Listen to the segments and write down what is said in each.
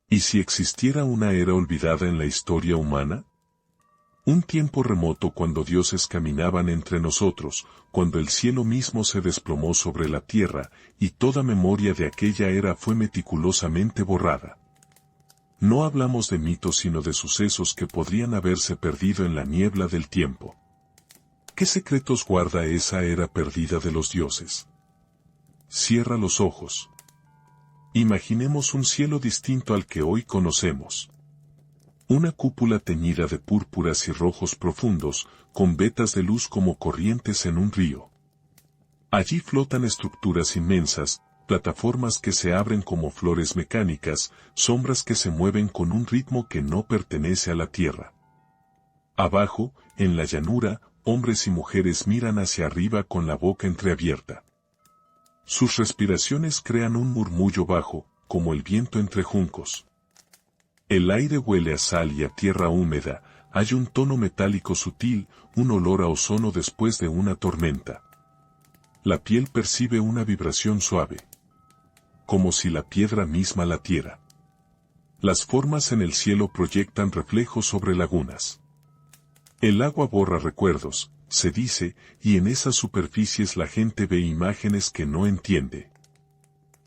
¿Y si existiera una era olvidada en la historia humana? Un tiempo remoto cuando dioses caminaban entre nosotros, cuando el cielo mismo se desplomó sobre la tierra, y toda memoria de aquella era fue meticulosamente borrada. No hablamos de mitos sino de sucesos que podrían haberse perdido en la niebla del tiempo. ¿Qué secretos guarda esa era perdida de los dioses? Cierra los ojos. Imaginemos un cielo distinto al que hoy conocemos. Una cúpula teñida de púrpuras y rojos profundos, con vetas de luz como corrientes en un río. Allí flotan estructuras inmensas, plataformas que se abren como flores mecánicas, sombras que se mueven con un ritmo que no pertenece a la tierra. Abajo, en la llanura, hombres y mujeres miran hacia arriba con la boca entreabierta. Sus respiraciones crean un murmullo bajo, como el viento entre juncos. El aire huele a sal y a tierra húmeda, hay un tono metálico sutil, un olor a ozono después de una tormenta. La piel percibe una vibración suave, como si la piedra misma latiera. Las formas en el cielo proyectan reflejos sobre lagunas. El agua borra recuerdos, se dice, y en esas superficies la gente ve imágenes que no entiende.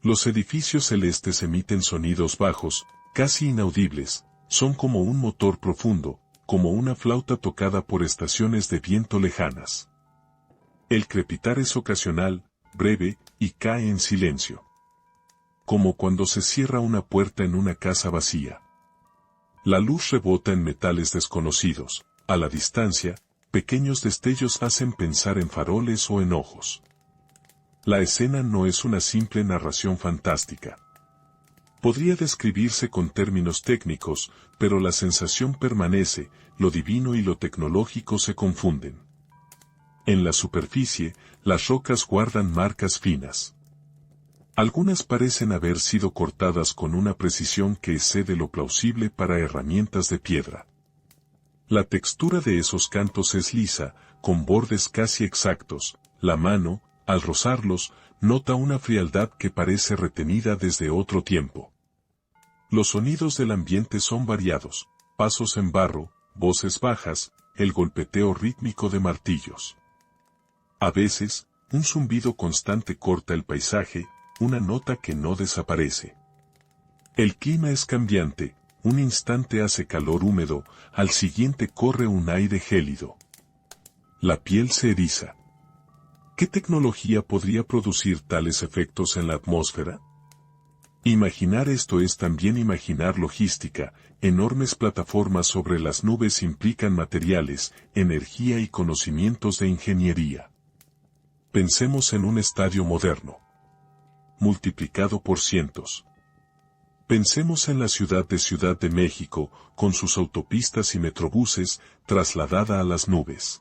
Los edificios celestes emiten sonidos bajos, casi inaudibles, son como un motor profundo, como una flauta tocada por estaciones de viento lejanas. El crepitar es ocasional, breve, y cae en silencio. Como cuando se cierra una puerta en una casa vacía. La luz rebota en metales desconocidos, a la distancia, pequeños destellos hacen pensar en faroles o en ojos. La escena no es una simple narración fantástica. Podría describirse con términos técnicos, pero la sensación permanece, lo divino y lo tecnológico se confunden. En la superficie, las rocas guardan marcas finas. Algunas parecen haber sido cortadas con una precisión que excede lo plausible para herramientas de piedra. La textura de esos cantos es lisa, con bordes casi exactos, la mano, al rozarlos, nota una frialdad que parece retenida desde otro tiempo. Los sonidos del ambiente son variados, pasos en barro, voces bajas, el golpeteo rítmico de martillos. A veces, un zumbido constante corta el paisaje, una nota que no desaparece. El clima es cambiante, un instante hace calor húmedo, al siguiente corre un aire gélido. La piel se eriza. ¿Qué tecnología podría producir tales efectos en la atmósfera? Imaginar esto es también imaginar logística, enormes plataformas sobre las nubes implican materiales, energía y conocimientos de ingeniería. Pensemos en un estadio moderno, multiplicado por cientos. Pensemos en la Ciudad de México, con sus autopistas y metrobuses, trasladada a las nubes.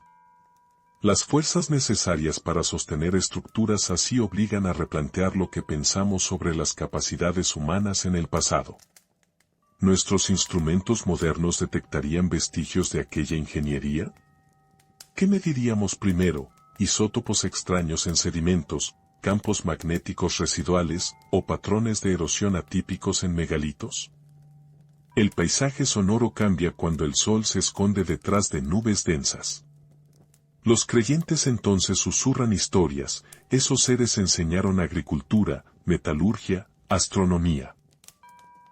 Las fuerzas necesarias para sostener estructuras así obligan a replantear lo que pensamos sobre las capacidades humanas en el pasado. ¿Nuestros instrumentos modernos detectarían vestigios de aquella ingeniería? ¿Qué mediríamos primero? ¿Isótopos extraños en sedimentos, campos magnéticos residuales, o patrones de erosión atípicos en megalitos? El paisaje sonoro cambia cuando el sol se esconde detrás de nubes densas. Los creyentes entonces susurran historias, esos seres enseñaron agricultura, metalurgia, astronomía.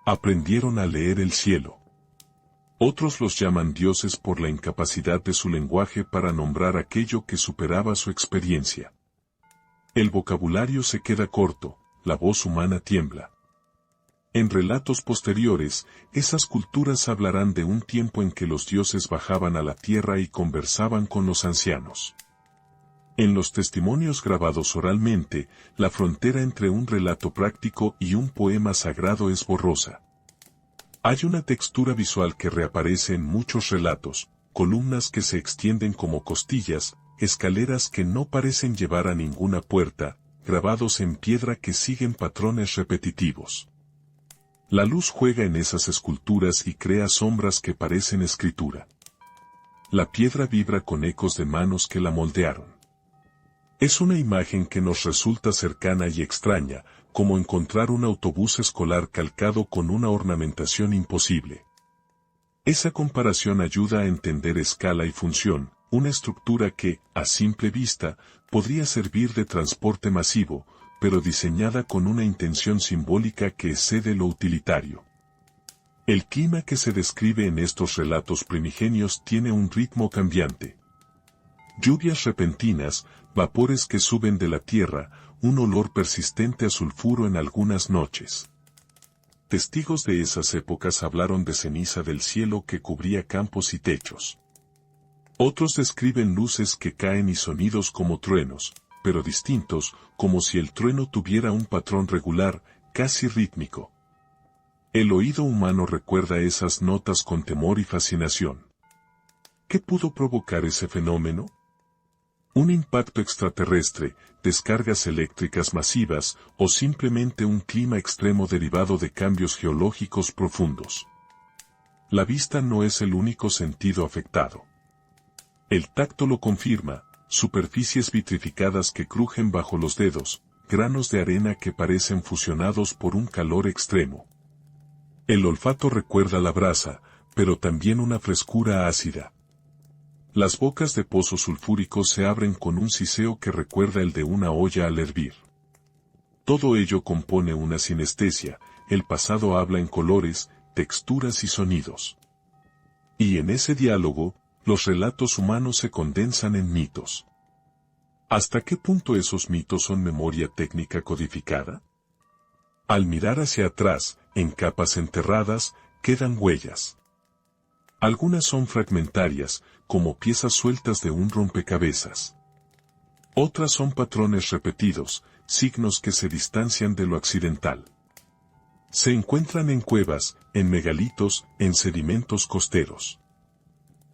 Aprendieron a leer el cielo. Otros los llaman dioses por la incapacidad de su lenguaje para nombrar aquello que superaba su experiencia. El vocabulario se queda corto, la voz humana tiembla. En relatos posteriores, esas culturas hablarán de un tiempo en que los dioses bajaban a la tierra y conversaban con los ancianos. En los testimonios grabados oralmente, la frontera entre un relato práctico y un poema sagrado es borrosa. Hay una textura visual que reaparece en muchos relatos, columnas que se extienden como costillas, escaleras que no parecen llevar a ninguna puerta, grabados en piedra que siguen patrones repetitivos. La luz juega en esas esculturas y crea sombras que parecen escritura. La piedra vibra con ecos de manos que la moldearon. Es una imagen que nos resulta cercana y extraña, como encontrar un autobús escolar calcado con una ornamentación imposible. Esa comparación ayuda a entender escala y función, una estructura que, a simple vista, podría servir de transporte masivo, pero diseñada con una intención simbólica que excede lo utilitario. El clima que se describe en estos relatos primigenios tiene un ritmo cambiante. Lluvias repentinas, vapores que suben de la tierra, un olor persistente a sulfuro en algunas noches. Testigos de esas épocas hablaron de ceniza del cielo que cubría campos y techos. Otros describen luces que caen y sonidos como truenos, pero distintos, como si el trueno tuviera un patrón regular, casi rítmico. El oído humano recuerda esas notas con temor y fascinación. ¿Qué pudo provocar ese fenómeno? ¿Un impacto extraterrestre, descargas eléctricas masivas o simplemente un clima extremo derivado de cambios geológicos profundos? La vista no es el único sentido afectado. El tacto lo confirma, superficies vitrificadas que crujen bajo los dedos, granos de arena que parecen fusionados por un calor extremo. El olfato recuerda la brasa, pero también una frescura ácida. Las bocas de pozos sulfúricos se abren con un siseo que recuerda el de una olla al hervir. Todo ello compone una sinestesia, el pasado habla en colores, texturas y sonidos. Y en ese diálogo, los relatos humanos se condensan en mitos. ¿Hasta qué punto esos mitos son memoria técnica codificada? Al mirar hacia atrás, en capas enterradas, quedan huellas. Algunas son fragmentarias, como piezas sueltas de un rompecabezas. Otras son patrones repetidos, signos que se distancian de lo accidental. Se encuentran en cuevas, en megalitos, en sedimentos costeros.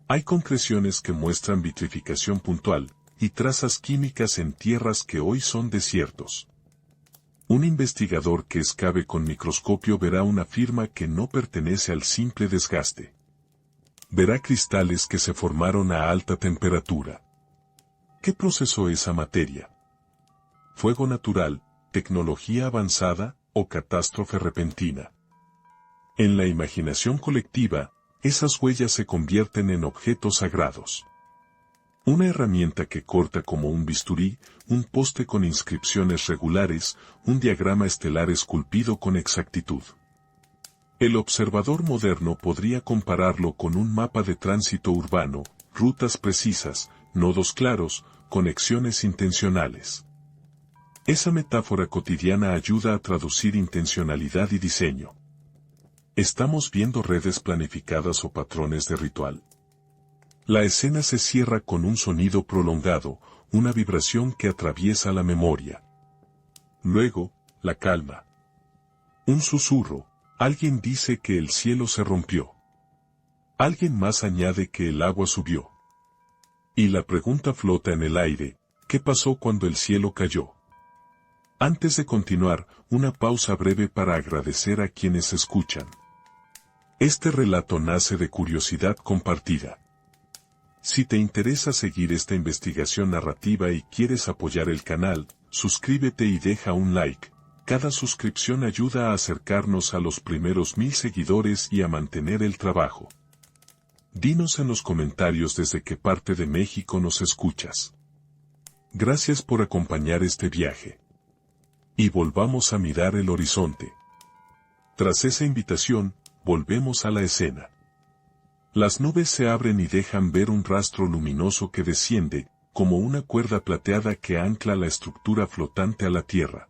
Hay concreciones que muestran vitrificación puntual, y trazas químicas en tierras que hoy son desiertos. Un investigador que excave con microscopio verá una firma que no pertenece al simple desgaste. Verá cristales que se formaron a alta temperatura. ¿Qué procesó esa materia? ¿Fuego natural, tecnología avanzada o catástrofe repentina? En la imaginación colectiva, esas huellas se convierten en objetos sagrados. Una herramienta que corta como un bisturí, un poste con inscripciones regulares, un diagrama estelar esculpido con exactitud. El observador moderno podría compararlo con un mapa de tránsito urbano, rutas precisas, nodos claros, conexiones intencionales. Esa metáfora cotidiana ayuda a traducir intencionalidad y diseño. ¿Estamos viendo redes planificadas o patrones de ritual? La escena se cierra con un sonido prolongado, una vibración que atraviesa la memoria. Luego, la calma. Un susurro, alguien dice que el cielo se rompió. Alguien más añade que el agua subió. Y la pregunta flota en el aire, ¿qué pasó cuando el cielo cayó? Antes de continuar, una pausa breve para agradecer a quienes escuchan. Este relato nace de curiosidad compartida. Si te interesa seguir esta investigación narrativa y quieres apoyar el canal, suscríbete y deja un like. Cada suscripción ayuda a acercarnos a los primeros 1000 seguidores y a mantener el trabajo. Dinos en los comentarios desde qué parte de México nos escuchas. Gracias por acompañar este viaje. Y volvamos a mirar el horizonte. Tras esa invitación, volvemos a la escena. Las nubes se abren y dejan ver un rastro luminoso que desciende, como una cuerda plateada que ancla la estructura flotante a la tierra.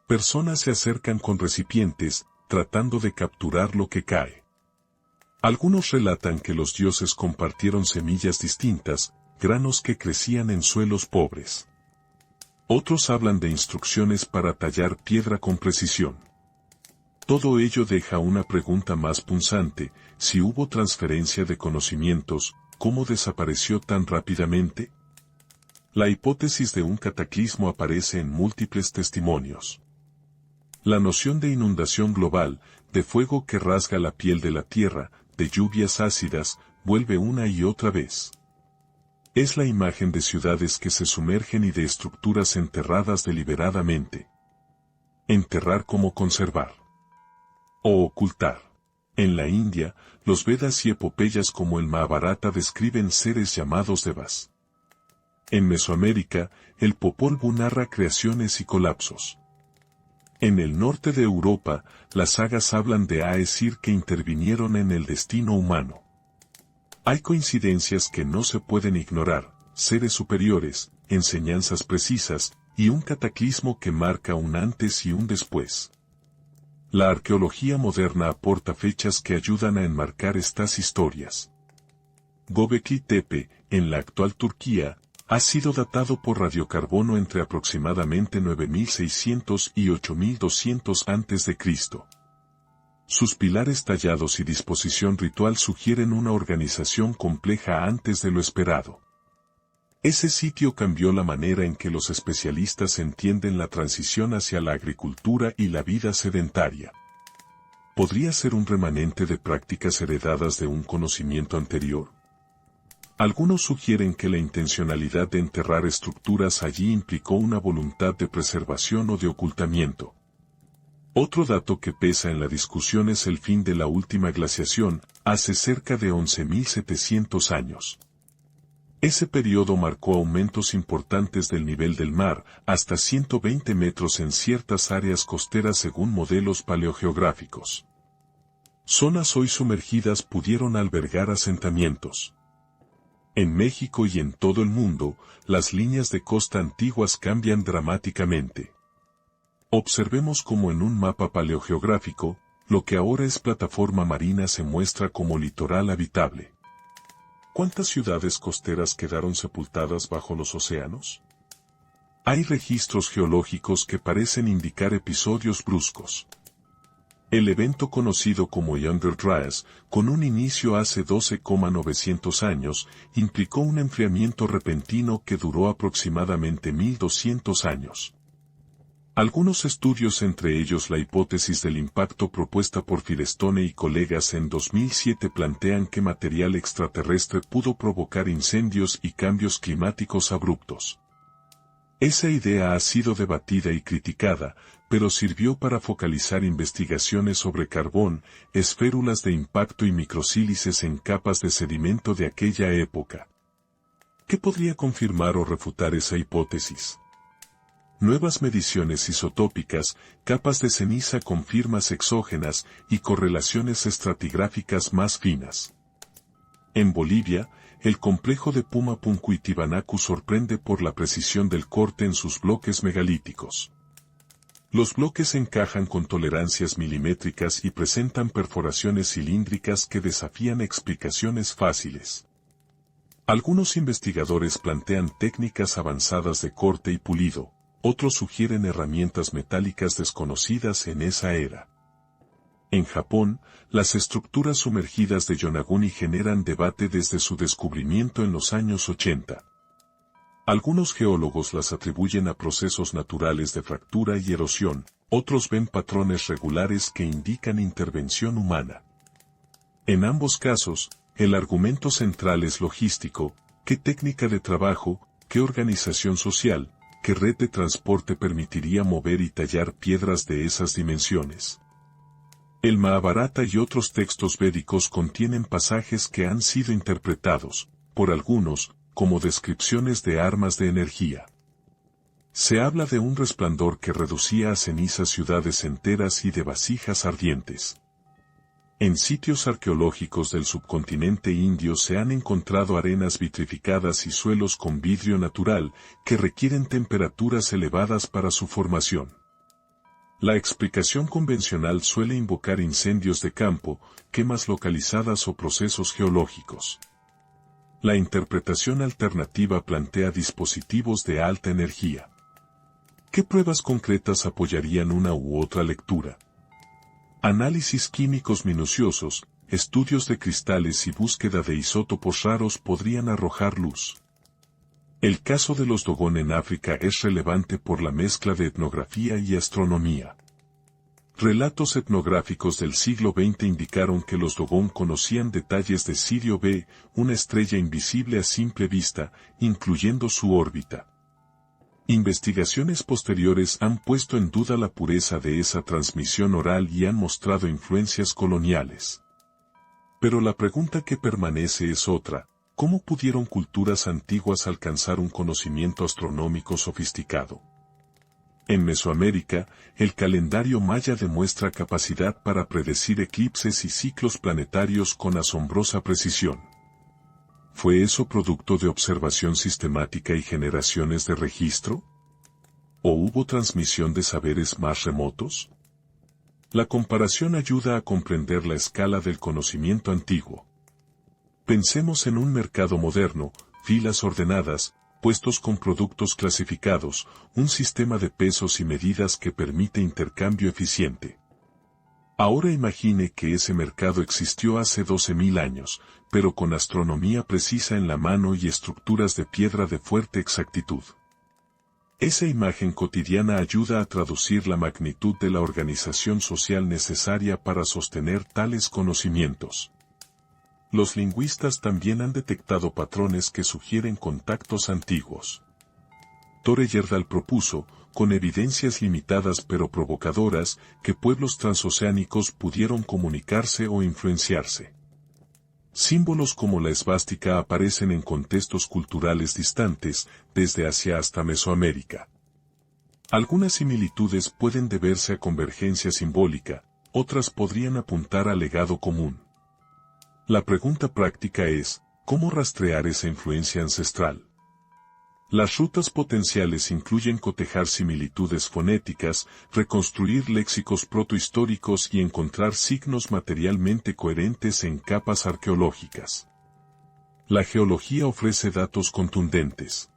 Personas se acercan con recipientes, tratando de capturar lo que cae. Algunos relatan que los dioses compartieron semillas distintas, granos que crecían en suelos pobres. Otros hablan de instrucciones para tallar piedra con precisión. Todo ello deja una pregunta más punzante: si hubo transferencia de conocimientos, ¿cómo desapareció tan rápidamente? La hipótesis de un cataclismo aparece en múltiples testimonios. La noción de inundación global, de fuego que rasga la piel de la tierra, de lluvias ácidas, vuelve una y otra vez. Es la imagen de ciudades que se sumergen y de estructuras enterradas deliberadamente. Enterrar como conservar. O ocultar. En la India, los Vedas y epopeyas como el Mahabharata describen seres llamados devas. En Mesoamérica, el Popol Vuh narra creaciones y colapsos. En el norte de Europa, las sagas hablan de Aesir que intervinieron en el destino humano. Hay coincidencias que no se pueden ignorar, seres superiores, enseñanzas precisas, y un cataclismo que marca un antes y un después. La arqueología moderna aporta fechas que ayudan a enmarcar estas historias. Göbekli Tepe, en la actual Turquía, ha sido datado por radiocarbono entre aproximadamente 9600 y 8200 a.C. Sus pilares tallados y disposición ritual sugieren una organización compleja antes de lo esperado. Ese sitio cambió la manera en que los especialistas entienden la transición hacia la agricultura y la vida sedentaria. ¿Podría ser un remanente de prácticas heredadas de un conocimiento anterior? Algunos sugieren que la intencionalidad de enterrar estructuras allí implicó una voluntad de preservación o de ocultamiento. Otro dato que pesa en la discusión es el fin de la última glaciación, hace cerca de 11.700 años. Ese periodo marcó aumentos importantes del nivel del mar, hasta 120 metros en ciertas áreas costeras según modelos paleogeográficos. Zonas hoy sumergidas pudieron albergar asentamientos. En México y en todo el mundo, las líneas de costa antiguas cambian dramáticamente. Observemos cómo en un mapa paleogeográfico, lo que ahora es plataforma marina se muestra como litoral habitable. ¿Cuántas ciudades costeras quedaron sepultadas bajo los océanos? Hay registros geológicos que parecen indicar episodios bruscos. El evento conocido como Younger Dryas, con un inicio hace 12,900 años, implicó un enfriamiento repentino que duró aproximadamente 1200 años. Algunos estudios, entre ellos la hipótesis del impacto propuesta por Firestone y colegas en 2007, plantean que material extraterrestre pudo provocar incendios y cambios climáticos abruptos. Esa idea ha sido debatida y criticada, pero sirvió para focalizar investigaciones sobre carbón, esférulas de impacto y microsílices en capas de sedimento de aquella época. ¿Qué podría confirmar o refutar esa hipótesis? Nuevas mediciones isotópicas, capas de ceniza con firmas exógenas y correlaciones estratigráficas más finas. En Bolivia, el complejo de Pumapunku-Tiwanaku sorprende por la precisión del corte en sus bloques megalíticos. Los bloques encajan con tolerancias milimétricas y presentan perforaciones cilíndricas que desafían explicaciones fáciles. Algunos investigadores plantean técnicas avanzadas de corte y pulido. Otros sugieren herramientas metálicas desconocidas en esa era. En Japón, las estructuras sumergidas de Yonaguni generan debate desde su descubrimiento en los años 80. Algunos geólogos las atribuyen a procesos naturales de fractura y erosión, otros ven patrones regulares que indican intervención humana. En ambos casos, el argumento central es logístico: ¿qué técnica de trabajo, qué organización social, qué red de transporte permitiría mover y tallar piedras de esas dimensiones? El Mahabharata y otros textos védicos contienen pasajes que han sido interpretados, por algunos, como descripciones de armas de energía. Se habla de un resplandor que reducía a cenizas ciudades enteras y de vasijas ardientes. En sitios arqueológicos del subcontinente indio se han encontrado arenas vitrificadas y suelos con vidrio natural, que requieren temperaturas elevadas para su formación. La explicación convencional suele invocar incendios de campo, quemas localizadas o procesos geológicos. La interpretación alternativa plantea dispositivos de alta energía. ¿Qué pruebas concretas apoyarían una u otra lectura? Análisis químicos minuciosos, estudios de cristales y búsqueda de isótopos raros podrían arrojar luz. El caso de los Dogon en África es relevante por la mezcla de etnografía y astronomía. Relatos etnográficos del siglo XX indicaron que los Dogon conocían detalles de Sirio B, una estrella invisible a simple vista, incluyendo su órbita. Investigaciones posteriores han puesto en duda la pureza de esa transmisión oral y han mostrado influencias coloniales. Pero la pregunta que permanece es otra: ¿cómo pudieron culturas antiguas alcanzar un conocimiento astronómico sofisticado? En Mesoamérica, el calendario maya demuestra capacidad para predecir eclipses y ciclos planetarios con asombrosa precisión. ¿Fue eso producto de observación sistemática y generaciones de registro? ¿O hubo transmisión de saberes más remotos? La comparación ayuda a comprender la escala del conocimiento antiguo. Pensemos en un mercado moderno: filas ordenadas, puestos con productos clasificados, un sistema de pesos y medidas que permite intercambio eficiente. Ahora imagine que ese mercado existió hace 12.000 años, pero con astronomía precisa en la mano y estructuras de piedra de fuerte exactitud. Esa imagen cotidiana ayuda a traducir la magnitud de la organización social necesaria para sostener tales conocimientos. Los lingüistas también han detectado patrones que sugieren contactos antiguos. Tore Heyerdahl propuso, con evidencias limitadas pero provocadoras, que pueblos transoceánicos pudieron comunicarse o influenciarse. Símbolos como la esvástica aparecen en contextos culturales distantes, desde Asia hasta Mesoamérica. Algunas similitudes pueden deberse a convergencia simbólica, otras podrían apuntar al legado común. La pregunta práctica es: ¿cómo rastrear esa influencia ancestral? Las rutas potenciales incluyen cotejar similitudes fonéticas, reconstruir léxicos protohistóricos y encontrar signos materialmente coherentes en capas arqueológicas. La geología ofrece datos contundentes.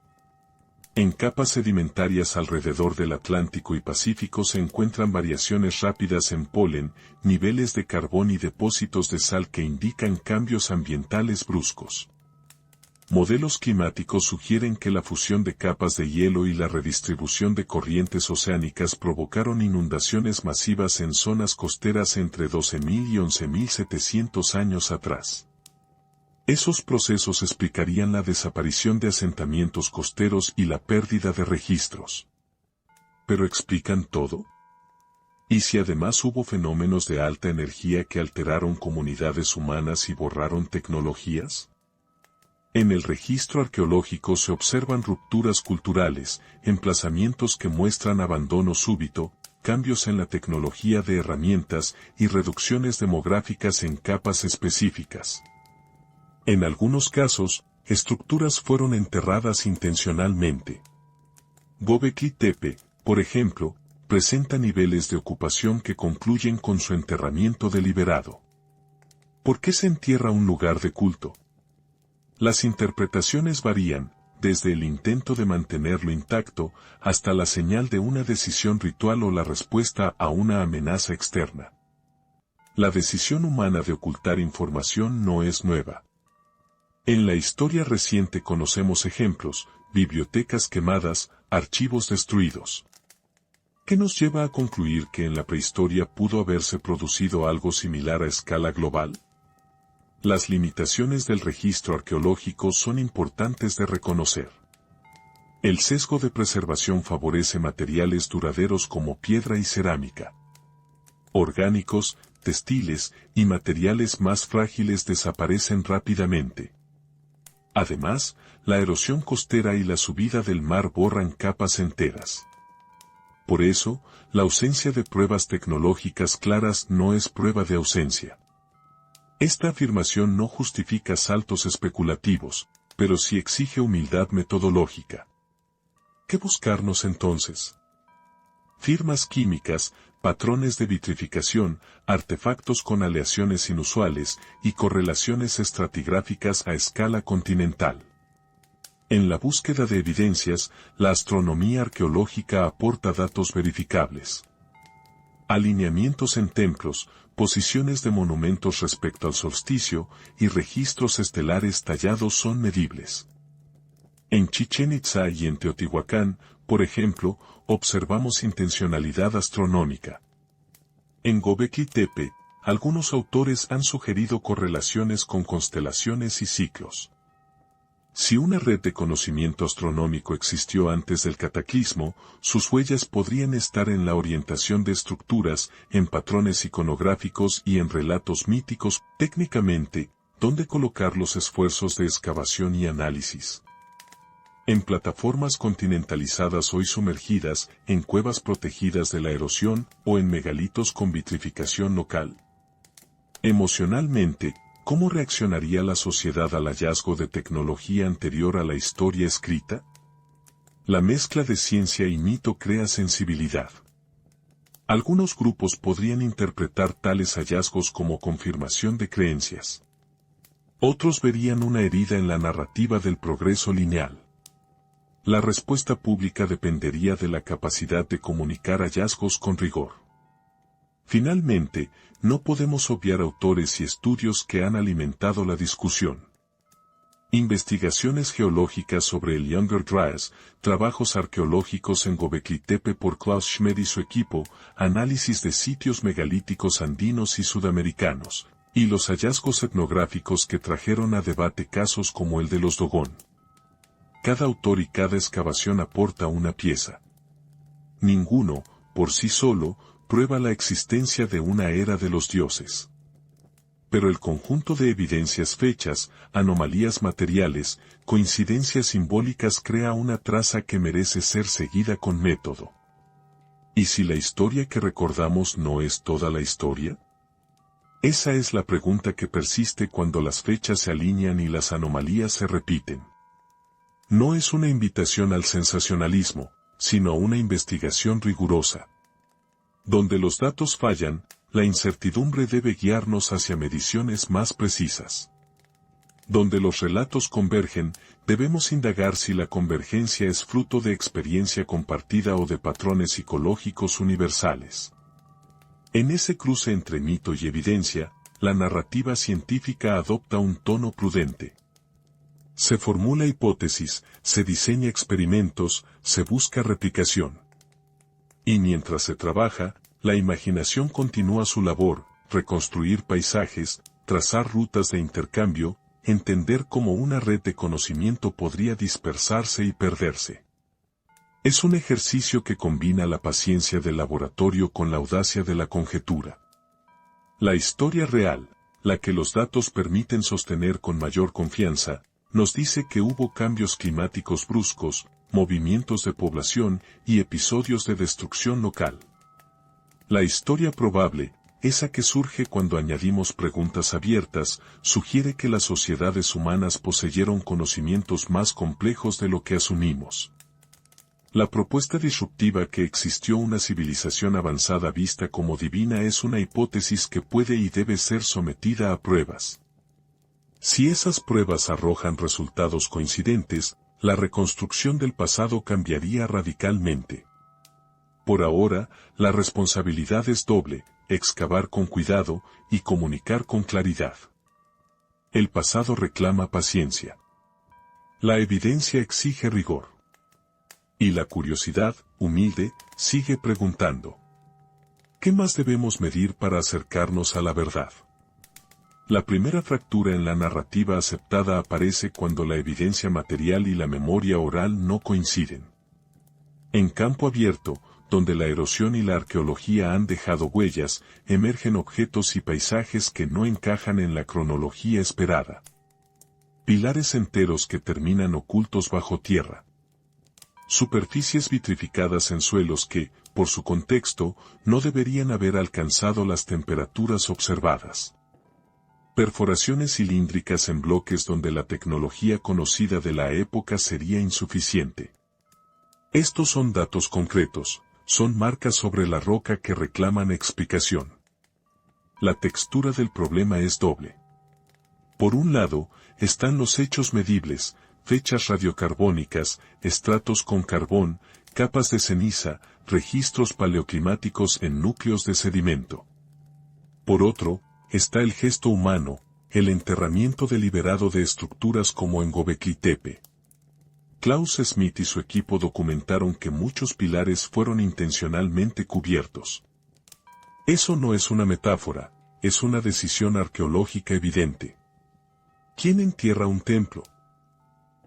En capas sedimentarias alrededor del Atlántico y Pacífico se encuentran variaciones rápidas en polen, niveles de carbón y depósitos de sal que indican cambios ambientales bruscos. Modelos climáticos sugieren que la fusión de capas de hielo y la redistribución de corrientes oceánicas provocaron inundaciones masivas en zonas costeras entre 12.000 y 11.700 años atrás. Esos procesos explicarían la desaparición de asentamientos costeros y la pérdida de registros. ¿Pero explican todo? ¿Y si además hubo fenómenos de alta energía que alteraron comunidades humanas y borraron tecnologías? En el registro arqueológico se observan rupturas culturales, emplazamientos que muestran abandono súbito, cambios en la tecnología de herramientas y reducciones demográficas en capas específicas. En algunos casos, estructuras fueron enterradas intencionalmente. Göbekli Tepe, por ejemplo, presenta niveles de ocupación que concluyen con su enterramiento deliberado. ¿Por qué se entierra un lugar de culto? Las interpretaciones varían, desde el intento de mantenerlo intacto, hasta la señal de una decisión ritual o la respuesta a una amenaza externa. La decisión humana de ocultar información no es nueva. En la historia reciente conocemos ejemplos: bibliotecas quemadas, archivos destruidos. ¿Qué nos lleva a concluir que en la prehistoria pudo haberse producido algo similar a escala global? Las limitaciones del registro arqueológico son importantes de reconocer. El sesgo de preservación favorece materiales duraderos como piedra y cerámica. Orgánicos, textiles y materiales más frágiles desaparecen rápidamente. Además, la erosión costera y la subida del mar borran capas enteras. Por eso, la ausencia de pruebas tecnológicas claras no es prueba de ausencia. Esta afirmación no justifica saltos especulativos, pero sí exige humildad metodológica. ¿Qué buscarnos entonces? Firmas químicas, patrones de vitrificación, artefactos con aleaciones inusuales y correlaciones estratigráficas a escala continental. En la búsqueda de evidencias, la astronomía arqueológica aporta datos verificables. Alineamientos en templos, posiciones de monumentos respecto al solsticio y registros estelares tallados son medibles. En Chichén Itzá y en Teotihuacán, por ejemplo, observamos intencionalidad astronómica. En Göbekli Tepe, algunos autores han sugerido correlaciones con constelaciones y ciclos. Si una red de conocimiento astronómico existió antes del cataclismo, sus huellas podrían estar en la orientación de estructuras, en patrones iconográficos y en relatos míticos. Técnicamente, ¿dónde colocar los esfuerzos de excavación y análisis? En plataformas continentalizadas hoy sumergidas, en cuevas protegidas de la erosión o en megalitos con vitrificación local. Emocionalmente, ¿cómo reaccionaría la sociedad al hallazgo de tecnología anterior a la historia escrita? La mezcla de ciencia y mito crea sensibilidad. Algunos grupos podrían interpretar tales hallazgos como confirmación de creencias. Otros verían una herida en la narrativa del progreso lineal. La respuesta pública dependería de la capacidad de comunicar hallazgos con rigor. Finalmente, no podemos obviar autores y estudios que han alimentado la discusión. Investigaciones geológicas sobre el Younger Dryas, trabajos arqueológicos en Göbekli Tepe por Klaus Schmidt y su equipo, análisis de sitios megalíticos andinos y sudamericanos, y los hallazgos etnográficos que trajeron a debate casos como el de los Dogon. Cada autor y cada excavación aporta una pieza. Ninguno, por sí solo, prueba la existencia de una era de los dioses. Pero el conjunto de evidencias, fechas, anomalías materiales, coincidencias simbólicas crea una traza que merece ser seguida con método. ¿Y si la historia que recordamos no es toda la historia? Esa es la pregunta que persiste cuando las fechas se alinean y las anomalías se repiten. No es una invitación al sensacionalismo, sino una investigación rigurosa. Donde los datos fallan, la incertidumbre debe guiarnos hacia mediciones más precisas. Donde los relatos convergen, debemos indagar si la convergencia es fruto de experiencia compartida o de patrones psicológicos universales. En ese cruce entre mito y evidencia, la narrativa científica adopta un tono prudente. Se formula hipótesis, se diseña experimentos, se busca replicación. Y mientras se trabaja, la imaginación continúa su labor, reconstruir paisajes, trazar rutas de intercambio, entender cómo una red de conocimiento podría dispersarse y perderse. Es un ejercicio que combina la paciencia del laboratorio con la audacia de la conjetura. La historia real, la que los datos permiten sostener con mayor confianza, nos dice que hubo cambios climáticos bruscos, movimientos de población y episodios de destrucción local. La historia probable, esa que surge cuando añadimos preguntas abiertas, sugiere que las sociedades humanas poseyeron conocimientos más complejos de lo que asumimos. La propuesta disruptiva que existió una civilización avanzada vista como divina es una hipótesis que puede y debe ser sometida a pruebas. Si esas pruebas arrojan resultados coincidentes, la reconstrucción del pasado cambiaría radicalmente. Por ahora, la responsabilidad es doble, excavar con cuidado y comunicar con claridad. El pasado reclama paciencia. La evidencia exige rigor. Y la curiosidad, humilde, sigue preguntando. ¿Qué más debemos medir para acercarnos a la verdad? La primera fractura en la narrativa aceptada aparece cuando la evidencia material y la memoria oral no coinciden. En campo abierto, donde la erosión y la arqueología han dejado huellas, emergen objetos y paisajes que no encajan en la cronología esperada. Pilares enteros que terminan ocultos bajo tierra. Superficies vitrificadas en suelos que, por su contexto, no deberían haber alcanzado las temperaturas observadas. Perforaciones cilíndricas en bloques donde la tecnología conocida de la época sería insuficiente. Estos son datos concretos, son marcas sobre la roca que reclaman explicación. La textura del problema es doble. Por un lado, están los hechos medibles, fechas radiocarbónicas, estratos con carbón, capas de ceniza, registros paleoclimáticos en núcleos de sedimento. Por otro, está el gesto humano, el enterramiento deliberado de estructuras como en Göbekli Tepe. Klaus Schmidt y su equipo documentaron que muchos pilares fueron intencionalmente cubiertos. Eso no es una metáfora, es una decisión arqueológica evidente. ¿Quién entierra un templo?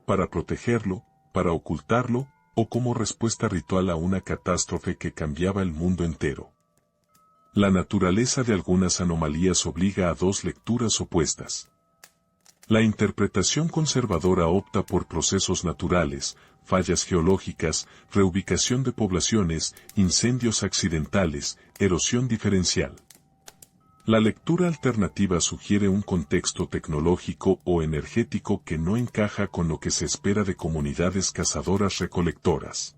para protegerlo, para ocultarlo, o como respuesta ritual a una catástrofe que cambiaba el mundo entero. La naturaleza de algunas anomalías obliga a dos lecturas opuestas. La interpretación conservadora opta por procesos naturales, fallas geológicas, reubicación de poblaciones, incendios accidentales, erosión diferencial. La lectura alternativa sugiere un contexto tecnológico o energético que no encaja con lo que se espera de comunidades cazadoras-recolectoras.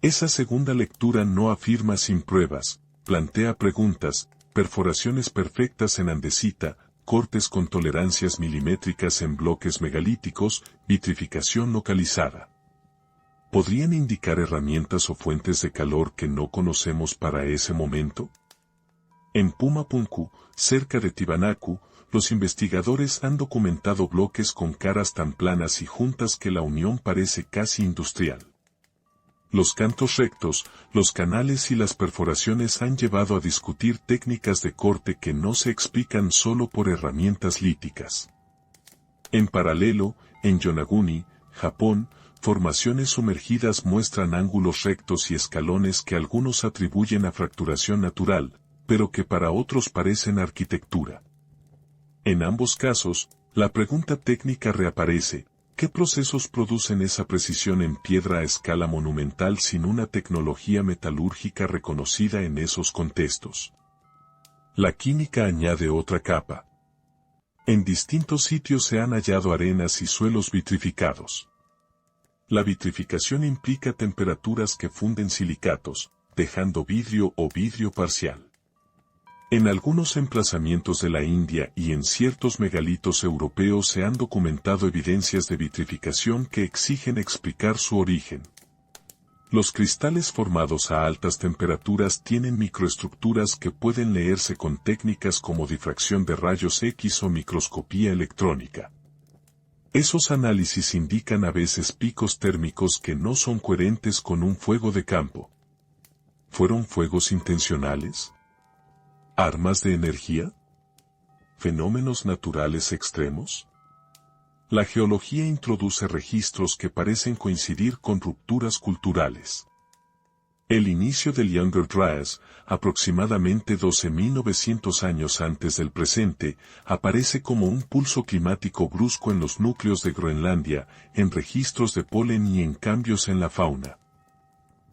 Esa segunda lectura no afirma sin pruebas, plantea preguntas, perforaciones perfectas en andesita, cortes con tolerancias milimétricas en bloques megalíticos, vitrificación localizada. ¿Podrían indicar herramientas o fuentes de calor que no conocemos para ese momento? En Pumapunku, cerca de Tiwanaku, los investigadores han documentado bloques con caras tan planas y juntas que la unión parece casi industrial. Los cantos rectos, los canales y las perforaciones han llevado a discutir técnicas de corte que no se explican solo por herramientas líticas. En paralelo, en Yonaguni, Japón, formaciones sumergidas muestran ángulos rectos y escalones que algunos atribuyen a fracturación natural, pero que para otros parecen arquitectura. En ambos casos, la pregunta técnica reaparece: ¿qué procesos producen esa precisión en piedra a escala monumental sin una tecnología metalúrgica reconocida en esos contextos? La química añade otra capa. En distintos sitios se han hallado arenas y suelos vitrificados. La vitrificación implica temperaturas que funden silicatos, dejando vidrio o vidrio parcial. En algunos emplazamientos de la India y en ciertos megalitos europeos se han documentado evidencias de vitrificación que exigen explicar su origen. Los cristales formados a altas temperaturas tienen microestructuras que pueden leerse con técnicas como difracción de rayos X o microscopía electrónica. Esos análisis indican a veces picos térmicos que no son coherentes con un fuego de campo. ¿Fueron fuegos intencionales? ¿Armas de energía? ¿Fenómenos naturales extremos? La geología introduce registros que parecen coincidir con rupturas culturales. El inicio del Younger Dryas, aproximadamente 12.900 años antes del presente, aparece como un pulso climático brusco en los núcleos de Groenlandia, en registros de polen y en cambios en la fauna.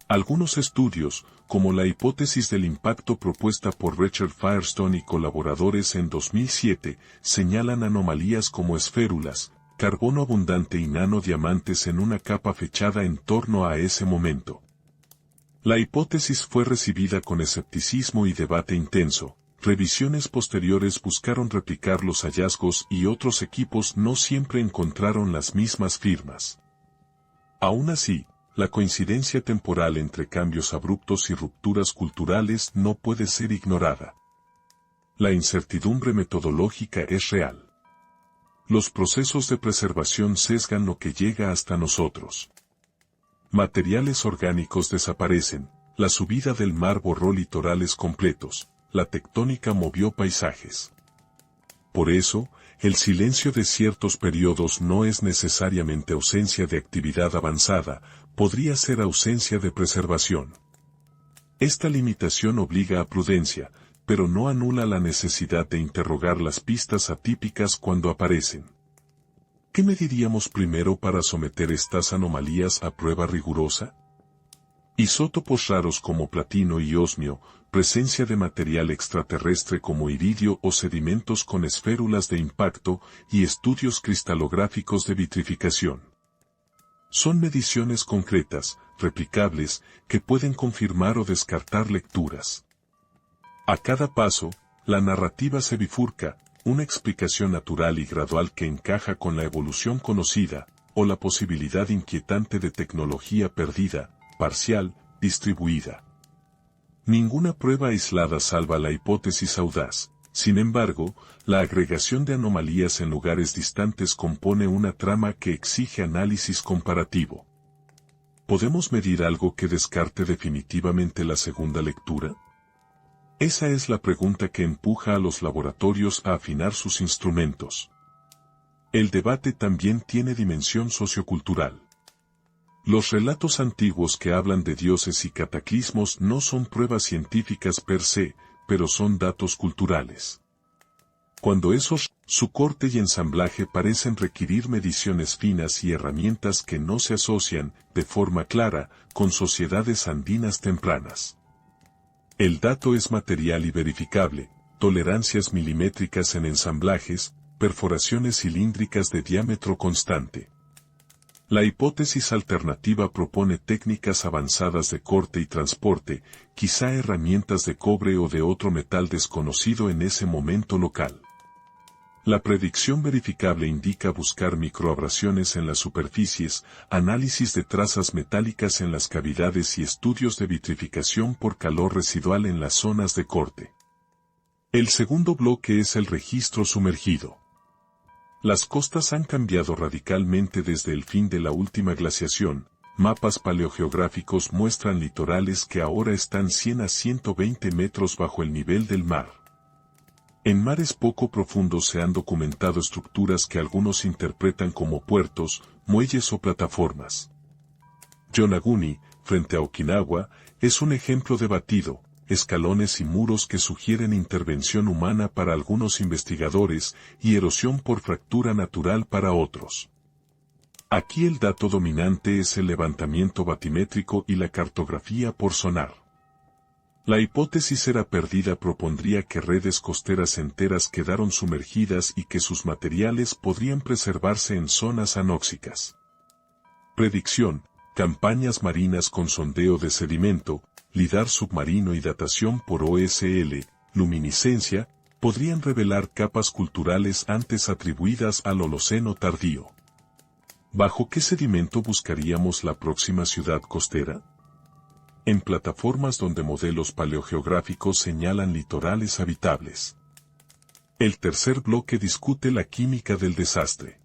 Algunos estudios, como la hipótesis del impacto propuesta por Richard Firestone y colaboradores en 2007, señalan anomalías como esférulas, carbono abundante y nanodiamantes en una capa fechada en torno a ese momento. La hipótesis fue recibida con escepticismo y debate intenso. Revisiones posteriores buscaron replicar los hallazgos y otros equipos no siempre encontraron las mismas firmas. Aún así, la coincidencia temporal entre cambios abruptos y rupturas culturales no puede ser ignorada. La incertidumbre metodológica es real. Los procesos de preservación sesgan lo que llega hasta nosotros. Materiales orgánicos desaparecen, la subida del mar borró litorales completos, la tectónica movió paisajes. Por eso, el silencio de ciertos periodos no es necesariamente ausencia de actividad avanzada, podría ser ausencia de preservación. Esta limitación obliga a prudencia, pero no anula la necesidad de interrogar las pistas atípicas cuando aparecen. ¿Qué mediríamos primero para someter estas anomalías a prueba rigurosa? Isótopos raros como platino y osmio, presencia de material extraterrestre como iridio o sedimentos con esférulas de impacto y estudios cristalográficos de vitrificación. Son mediciones concretas, replicables, que pueden confirmar o descartar lecturas. A cada paso, la narrativa se bifurca, una explicación natural y gradual que encaja con la evolución conocida, o la posibilidad inquietante de tecnología perdida, parcial, distribuida. Ninguna prueba aislada salva la hipótesis audaz. Sin embargo, la agregación de anomalías en lugares distantes compone una trama que exige análisis comparativo. ¿Podemos medir algo que descarte definitivamente la segunda lectura? Esa es la pregunta que empuja a los laboratorios a afinar sus instrumentos. El debate también tiene dimensión sociocultural. Los relatos antiguos que hablan de dioses y cataclismos no son pruebas científicas per se, pero son datos culturales. Cuando su corte y ensamblaje parecen requerir mediciones finas y herramientas que no se asocian, de forma clara, con sociedades andinas tempranas. El dato es material y verificable, tolerancias milimétricas en ensamblajes, perforaciones cilíndricas de diámetro constante. La hipótesis alternativa propone técnicas avanzadas de corte y transporte, quizá herramientas de cobre o de otro metal desconocido en ese momento local. La predicción verificable indica buscar microabrasiones en las superficies, análisis de trazas metálicas en las cavidades y estudios de vitrificación por calor residual en las zonas de corte. El segundo bloque es el registro sumergido. Las costas han cambiado radicalmente desde el fin de la última glaciación. Mapas paleogeográficos muestran litorales que ahora están 100 a 120 metros bajo el nivel del mar. En mares poco profundos se han documentado estructuras que algunos interpretan como puertos, muelles o plataformas. Yonaguni, frente a Okinawa, es un ejemplo debatido, escalones y muros que sugieren intervención humana para algunos investigadores y erosión por fractura natural para otros. Aquí el dato dominante es el levantamiento batimétrico y la cartografía por sonar. La hipótesis era perdida propondría que redes costeras enteras quedaron sumergidas y que sus materiales podrían preservarse en zonas anóxicas. Predicción, campañas marinas con sondeo de sedimento, lidar submarino y datación por OSL, luminiscencia, podrían revelar capas culturales antes atribuidas al Holoceno tardío. ¿Bajo qué sedimento buscaríamos la próxima ciudad costera? En plataformas donde modelos paleogeográficos señalan litorales habitables. El tercer bloque discute la química del desastre.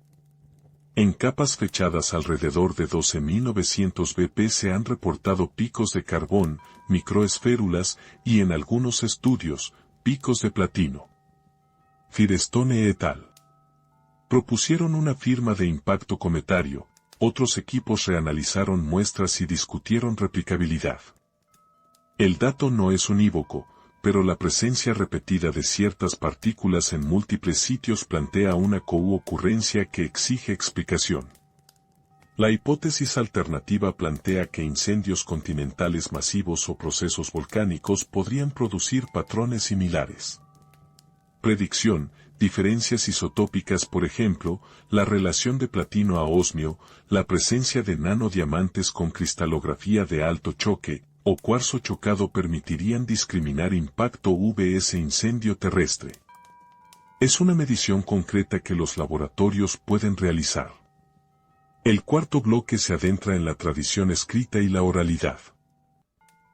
En capas fechadas alrededor de 12.900 BP se han reportado picos de carbón, microesférulas y en algunos estudios, picos de platino. Firestone et al. Propusieron una firma de impacto cometario, otros equipos reanalizaron muestras y discutieron replicabilidad. El dato no es unívoco, pero la presencia repetida de ciertas partículas en múltiples sitios plantea una coocurrencia que exige explicación. La hipótesis alternativa plantea que incendios continentales masivos o procesos volcánicos podrían producir patrones similares. Predicción, diferencias isotópicas por ejemplo, la relación de platino a osmio, la presencia de nanodiamantes con cristalografía de alto choque, o cuarzo chocado permitirían discriminar impacto vs incendio terrestre. Es una medición concreta que los laboratorios pueden realizar. El cuarto bloque se adentra en la tradición escrita y la oralidad.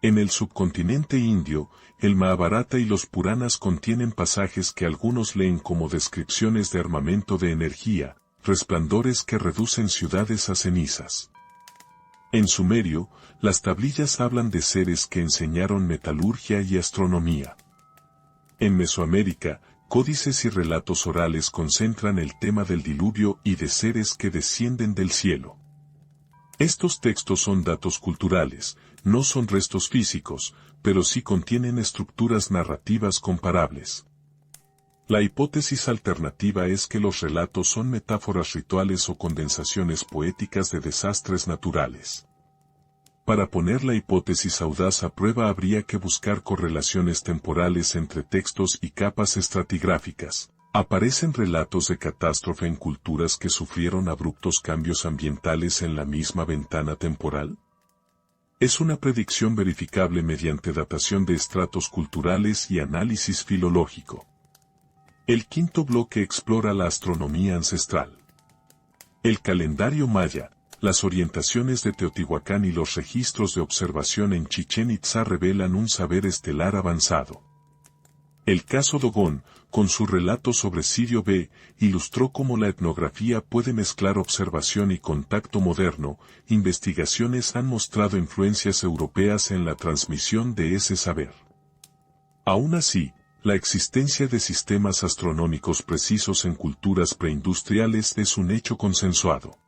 En el subcontinente indio, el Mahabharata y los Puranas contienen pasajes que algunos leen como descripciones de armamento de energía, resplandores que reducen ciudades a cenizas. En sumerio, las tablillas hablan de seres que enseñaron metalurgia y astronomía. En Mesoamérica, códices y relatos orales concentran el tema del diluvio y de seres que descienden del cielo. Estos textos son datos culturales, no son restos físicos, pero sí contienen estructuras narrativas comparables. La hipótesis alternativa es que los relatos son metáforas rituales o condensaciones poéticas de desastres naturales. Para poner la hipótesis audaz a prueba habría que buscar correlaciones temporales entre textos y capas estratigráficas. ¿Aparecen relatos de catástrofe en culturas que sufrieron abruptos cambios ambientales en la misma ventana temporal? Es una predicción verificable mediante datación de estratos culturales y análisis filológico. El quinto bloque explora la astronomía ancestral. El calendario maya, las orientaciones de Teotihuacán y los registros de observación en Chichén Itzá revelan un saber estelar avanzado. El caso Dogón, con su relato sobre Sirio B, ilustró cómo la etnografía puede mezclar observación y contacto moderno. Investigaciones han mostrado influencias europeas en la transmisión de ese saber. Aún así, La existencia de sistemas astronómicos precisos en culturas preindustriales es un hecho consensuado.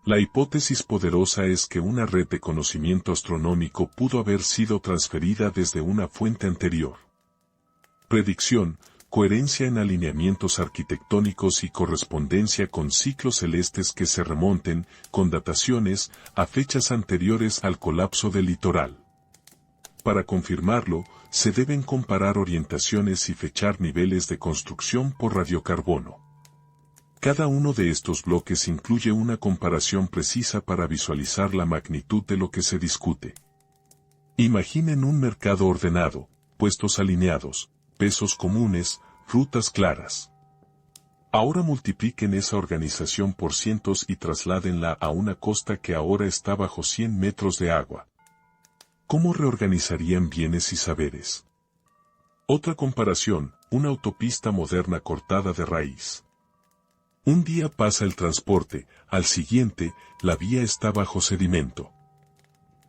La hipótesis poderosa es que una red de conocimiento astronómico pudo haber sido transferida desde una fuente anterior. Predicción, coherencia en alineamientos arquitectónicos y correspondencia con ciclos celestes que se remonten, con dataciones, a fechas anteriores al colapso del litoral. Para confirmarlo, se deben comparar orientaciones y fechar niveles de construcción por radiocarbono. Cada uno de estos bloques incluye una comparación precisa para visualizar la magnitud de lo que se discute. Imaginen un mercado ordenado, puestos alineados, pesos comunes, rutas claras. Ahora multipliquen esa organización por cientos y trasládenla a una costa que ahora está bajo 100 metros de agua. ¿Cómo reorganizarían bienes y saberes? Otra comparación, una autopista moderna cortada de raíz. Un día pasa el transporte, al siguiente, la vía está bajo sedimento.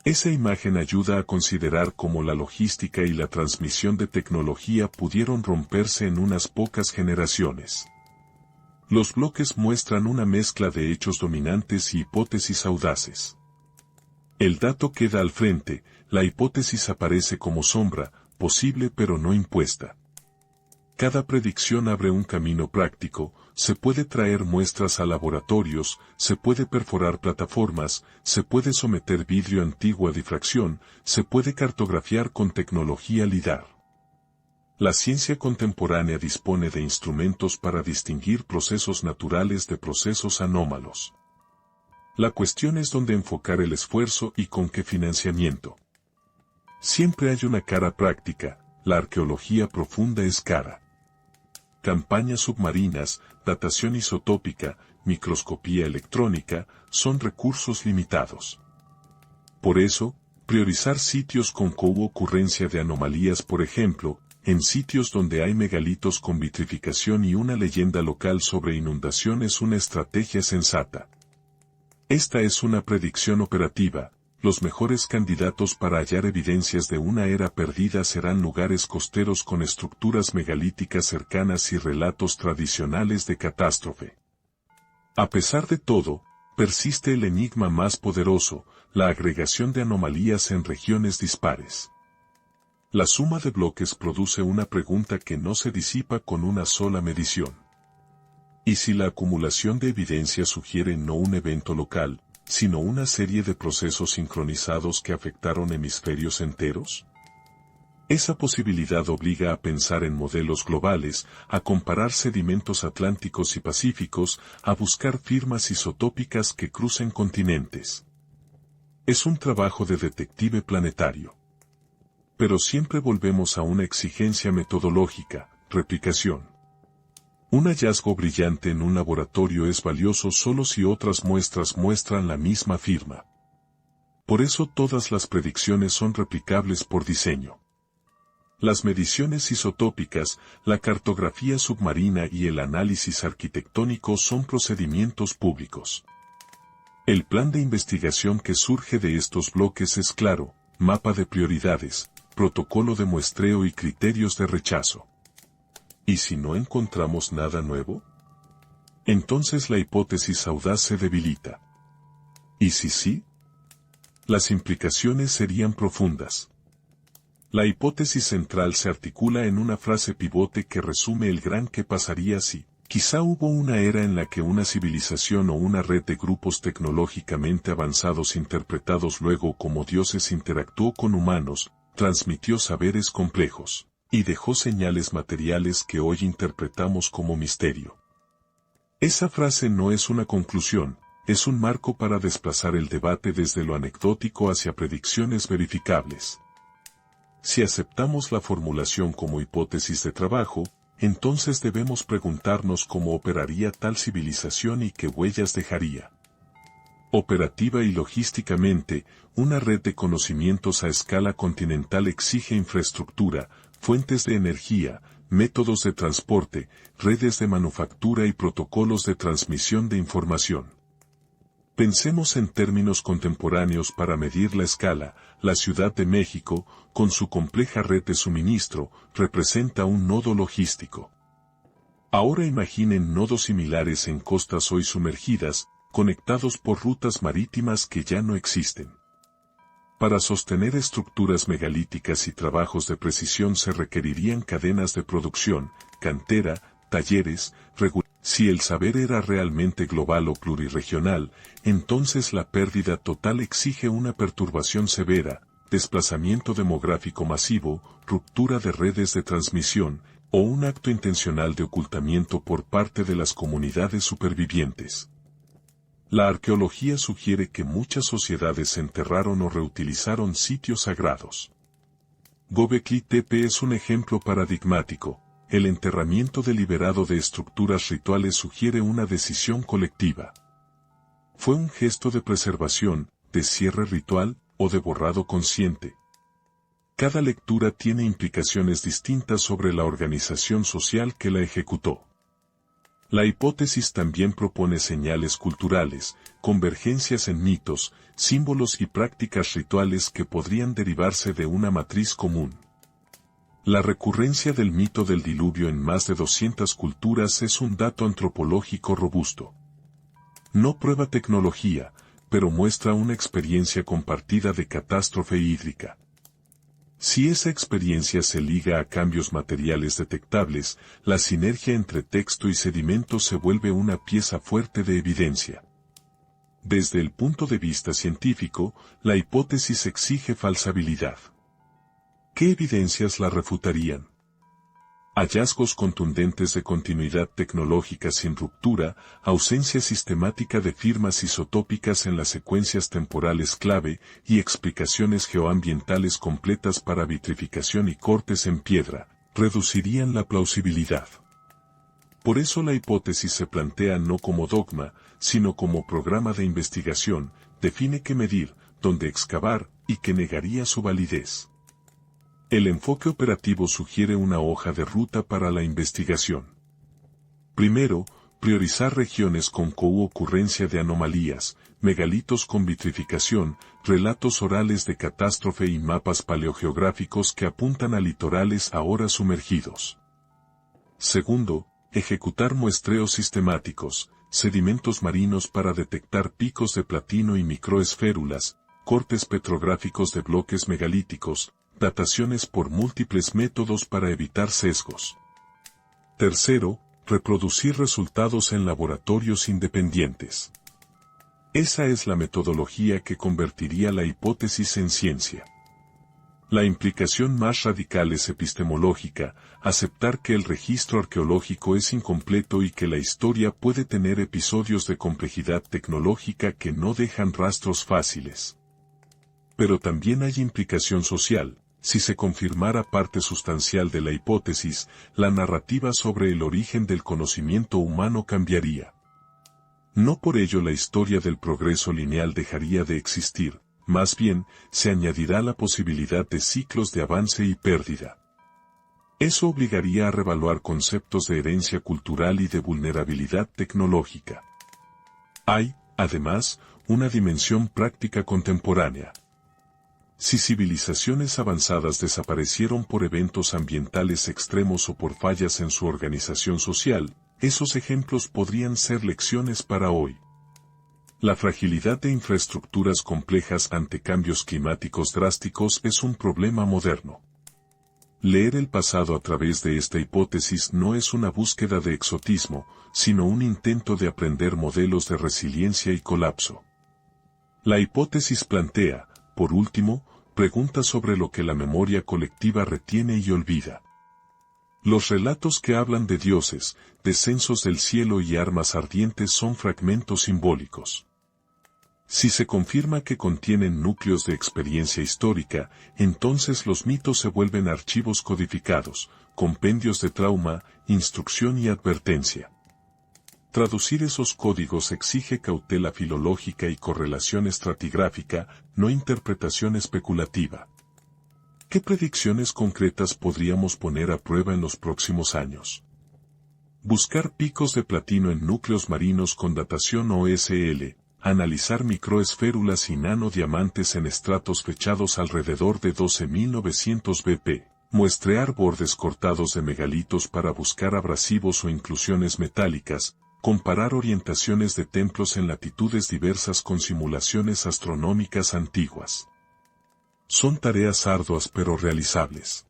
Esa imagen ayuda a considerar cómo la logística y la transmisión de tecnología pudieron romperse en unas pocas generaciones. Los bloques muestran una mezcla de hechos dominantes y hipótesis audaces. El dato queda al frente, la hipótesis aparece como sombra, posible pero no impuesta. Cada predicción abre un camino práctico, se puede traer muestras a laboratorios, se puede perforar plataformas, se puede someter vidrio antiguo a difracción, se puede cartografiar con tecnología LIDAR. La ciencia contemporánea dispone de instrumentos para distinguir procesos naturales de procesos anómalos. La cuestión es dónde enfocar el esfuerzo y con qué financiamiento. Siempre hay una cara práctica, la arqueología profunda es cara. Campañas submarinas, datación isotópica, microscopía electrónica, son recursos limitados. Por eso, priorizar sitios con co-ocurrencia de anomalías, por ejemplo, en sitios donde hay megalitos con vitrificación y una leyenda local sobre inundación es una estrategia sensata. Esta es una predicción operativa. Los mejores candidatos para hallar evidencias de una era perdida serán lugares costeros con estructuras megalíticas cercanas y relatos tradicionales de catástrofe. A pesar de todo, persiste el enigma más poderoso, la agregación de anomalías en regiones dispares. La suma de bloques produce una pregunta que no se disipa con una sola medición. ¿Y si la acumulación de evidencia sugiere no un evento local, sino una serie de procesos sincronizados que afectaron hemisferios enteros? Esa posibilidad obliga a pensar en modelos globales, a comparar sedimentos atlánticos y pacíficos, a buscar firmas isotópicas que crucen continentes. Es un trabajo de detective planetario. Pero siempre volvemos a una exigencia metodológica, replicación. Un hallazgo brillante en un laboratorio es valioso solo si otras muestras muestran la misma firma. Por eso todas las predicciones son replicables por diseño. Las mediciones isotópicas, la cartografía submarina y el análisis arquitectónico son procedimientos públicos. El plan de investigación que surge de estos bloques es claro, mapa de prioridades, protocolo de muestreo y criterios de rechazo. ¿Y si no encontramos nada nuevo? Entonces la hipótesis audaz se debilita. ¿Y si sí? Las implicaciones serían profundas. La hipótesis central se articula en una frase pivote que resume el gran qué pasaría si. Quizá hubo una era en la que una civilización o una red de grupos tecnológicamente avanzados interpretados luego como dioses interactuó con humanos, transmitió saberes complejos, y dejó señales materiales que hoy interpretamos como misterio. Esa frase no es una conclusión, es un marco para desplazar el debate desde lo anecdótico hacia predicciones verificables. Si aceptamos la formulación como hipótesis de trabajo, entonces debemos preguntarnos cómo operaría tal civilización y qué huellas dejaría. Operativa y logísticamente, una red de conocimientos a escala continental exige infraestructura, fuentes de energía, métodos de transporte, redes de manufactura y protocolos de transmisión de información. Pensemos en términos contemporáneos para medir la escala. La Ciudad de México, con su compleja red de suministro, representa un nodo logístico. Ahora imaginen nodos similares en costas hoy sumergidas, conectados por rutas marítimas que ya no existen. Para sostener estructuras megalíticas y trabajos de precisión se requerirían cadenas de producción, cantera, talleres, Si el saber era realmente global o plurirregional, entonces la pérdida total exige una perturbación severa, desplazamiento demográfico masivo, ruptura de redes de transmisión, o un acto intencional de ocultamiento por parte de las comunidades supervivientes. La arqueología sugiere que muchas sociedades enterraron o reutilizaron sitios sagrados. Göbekli Tepe es un ejemplo paradigmático. El enterramiento deliberado de estructuras rituales sugiere una decisión colectiva. Fue un gesto de preservación, de cierre ritual, o de borrado consciente. Cada lectura tiene implicaciones distintas sobre la organización social que la ejecutó. La hipótesis también propone señales culturales, convergencias en mitos, símbolos y prácticas rituales que podrían derivarse de una matriz común. La recurrencia del mito del diluvio en más de 200 culturas es un dato antropológico robusto. No prueba tecnología, pero muestra una experiencia compartida de catástrofe hídrica. Si esa experiencia se liga a cambios materiales detectables, la sinergia entre texto y sedimento se vuelve una pieza fuerte de evidencia. Desde el punto de vista científico, la hipótesis exige falsabilidad. ¿Qué evidencias la refutarían? Hallazgos contundentes de continuidad tecnológica sin ruptura, ausencia sistemática de firmas isotópicas en las secuencias temporales clave y explicaciones geoambientales completas para vitrificación y cortes en piedra, reducirían la plausibilidad. Por eso la hipótesis se plantea no como dogma, sino como programa de investigación, define qué medir, dónde excavar, y que negaría su validez. El enfoque operativo sugiere una hoja de ruta para la investigación. Primero, priorizar regiones con co-ocurrencia de anomalías, megalitos con vitrificación, relatos orales de catástrofe y mapas paleogeográficos que apuntan a litorales ahora sumergidos. Segundo, ejecutar muestreos sistemáticos, sedimentos marinos para detectar picos de platino y microesférulas, cortes petrográficos de bloques megalíticos, dataciones por múltiples métodos para evitar sesgos. Tercero, reproducir resultados en laboratorios independientes. Esa es la metodología que convertiría la hipótesis en ciencia. La implicación más radical es epistemológica, aceptar que el registro arqueológico es incompleto y que la historia puede tener episodios de complejidad tecnológica que no dejan rastros fáciles. Pero también hay implicación social. Si se confirmara parte sustancial de la hipótesis, la narrativa sobre el origen del conocimiento humano cambiaría. No por ello la historia del progreso lineal dejaría de existir, más bien, se añadirá la posibilidad de ciclos de avance y pérdida. Eso obligaría a revaluar conceptos de herencia cultural y de vulnerabilidad tecnológica. Hay, además, una dimensión práctica contemporánea. Si civilizaciones avanzadas desaparecieron por eventos ambientales extremos o por fallas en su organización social, esos ejemplos podrían ser lecciones para hoy. La fragilidad de infraestructuras complejas ante cambios climáticos drásticos es un problema moderno. Leer el pasado a través de esta hipótesis no es una búsqueda de exotismo, sino un intento de aprender modelos de resiliencia y colapso. La hipótesis plantea, por último, preguntas sobre lo que la memoria colectiva retiene y olvida. Los relatos que hablan de dioses, descensos del cielo y armas ardientes son fragmentos simbólicos. Si se confirma que contienen núcleos de experiencia histórica, entonces los mitos se vuelven archivos codificados, compendios de trauma, instrucción y advertencia. Traducir esos códigos exige cautela filológica y correlación estratigráfica, no interpretación especulativa. ¿Qué predicciones concretas podríamos poner a prueba en los próximos años? Buscar picos de platino en núcleos marinos con datación OSL, analizar microesférulas y nanodiamantes en estratos fechados alrededor de 12.900 bp, muestrear bordes cortados de megalitos para buscar abrasivos o inclusiones metálicas, comparar orientaciones de templos en latitudes diversas con simulaciones astronómicas antiguas. Son tareas arduas pero realizables.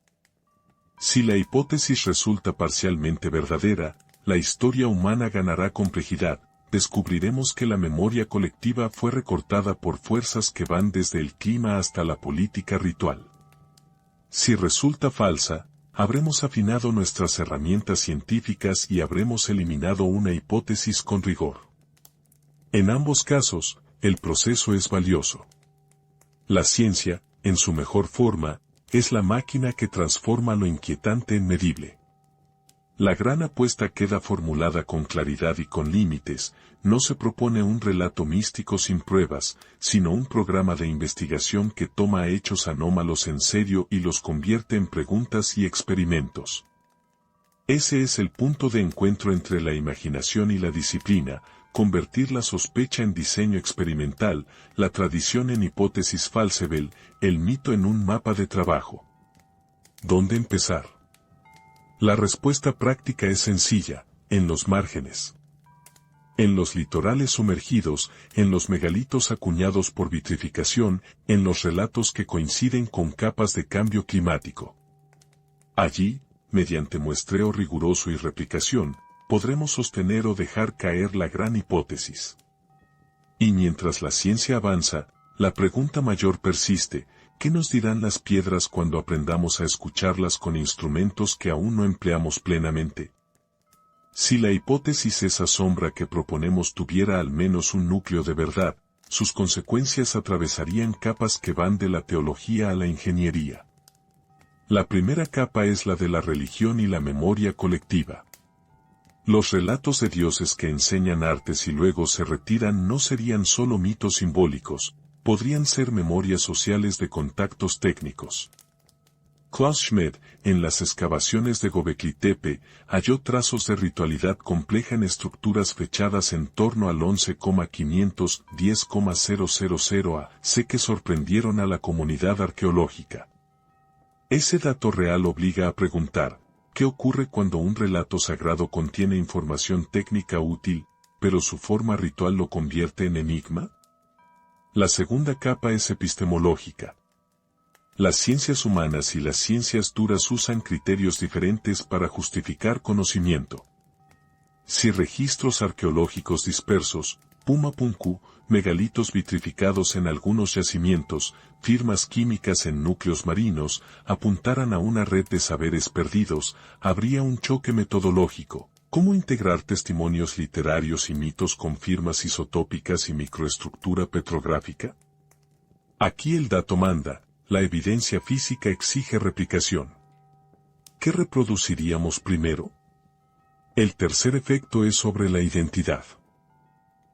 Si la hipótesis resulta parcialmente verdadera, la historia humana ganará complejidad. Descubriremos que la memoria colectiva fue recortada por fuerzas que van desde el clima hasta la política ritual. Si resulta falsa, habremos afinado nuestras herramientas científicas y habremos eliminado una hipótesis con rigor. En ambos casos, el proceso es valioso. La ciencia, en su mejor forma, es la máquina que transforma lo inquietante en medible. La gran apuesta queda formulada con claridad y con límites. No se propone un relato místico sin pruebas, sino un programa de investigación que toma hechos anómalos en serio y los convierte en preguntas y experimentos. Ese es el punto de encuentro entre la imaginación y la disciplina, convertir la sospecha en diseño experimental, la tradición en hipótesis falsevel, el mito en un mapa de trabajo. ¿Dónde empezar? La respuesta práctica es sencilla, en los márgenes. En los litorales sumergidos, en los megalitos acuñados por vitrificación, en los relatos que coinciden con capas de cambio climático. Allí, mediante muestreo riguroso y replicación, podremos sostener o dejar caer la gran hipótesis. Y mientras la ciencia avanza, la pregunta mayor persiste: ¿qué nos dirán las piedras cuando aprendamos a escucharlas con instrumentos que aún no empleamos plenamente? Si la hipótesis esa sombra que proponemos tuviera al menos un núcleo de verdad, sus consecuencias atravesarían capas que van de la teología a la ingeniería. La primera capa es la de la religión y la memoria colectiva. Los relatos de dioses que enseñan artes y luego se retiran no serían solo mitos simbólicos, podrían ser memorias sociales de contactos técnicos. Klaus Schmidt, en las excavaciones de Göbekli Tepe, halló trazos de ritualidad compleja en estructuras fechadas en torno al 11,510,000 AC que sorprendieron a la comunidad arqueológica. Ese dato real obliga a preguntar: ¿qué ocurre cuando un relato sagrado contiene información técnica útil, pero su forma ritual lo convierte en enigma? La segunda capa es epistemológica. Las ciencias humanas y las ciencias duras usan criterios diferentes para justificar conocimiento. Si registros arqueológicos dispersos, Pumapunku, megalitos vitrificados en algunos yacimientos, firmas químicas en núcleos marinos, apuntaran a una red de saberes perdidos, habría un choque metodológico. ¿Cómo integrar testimonios literarios y mitos con firmas isotópicas y microestructura petrográfica? Aquí el dato manda, la evidencia física exige replicación. ¿Qué reproduciríamos primero? El tercer efecto es sobre la identidad.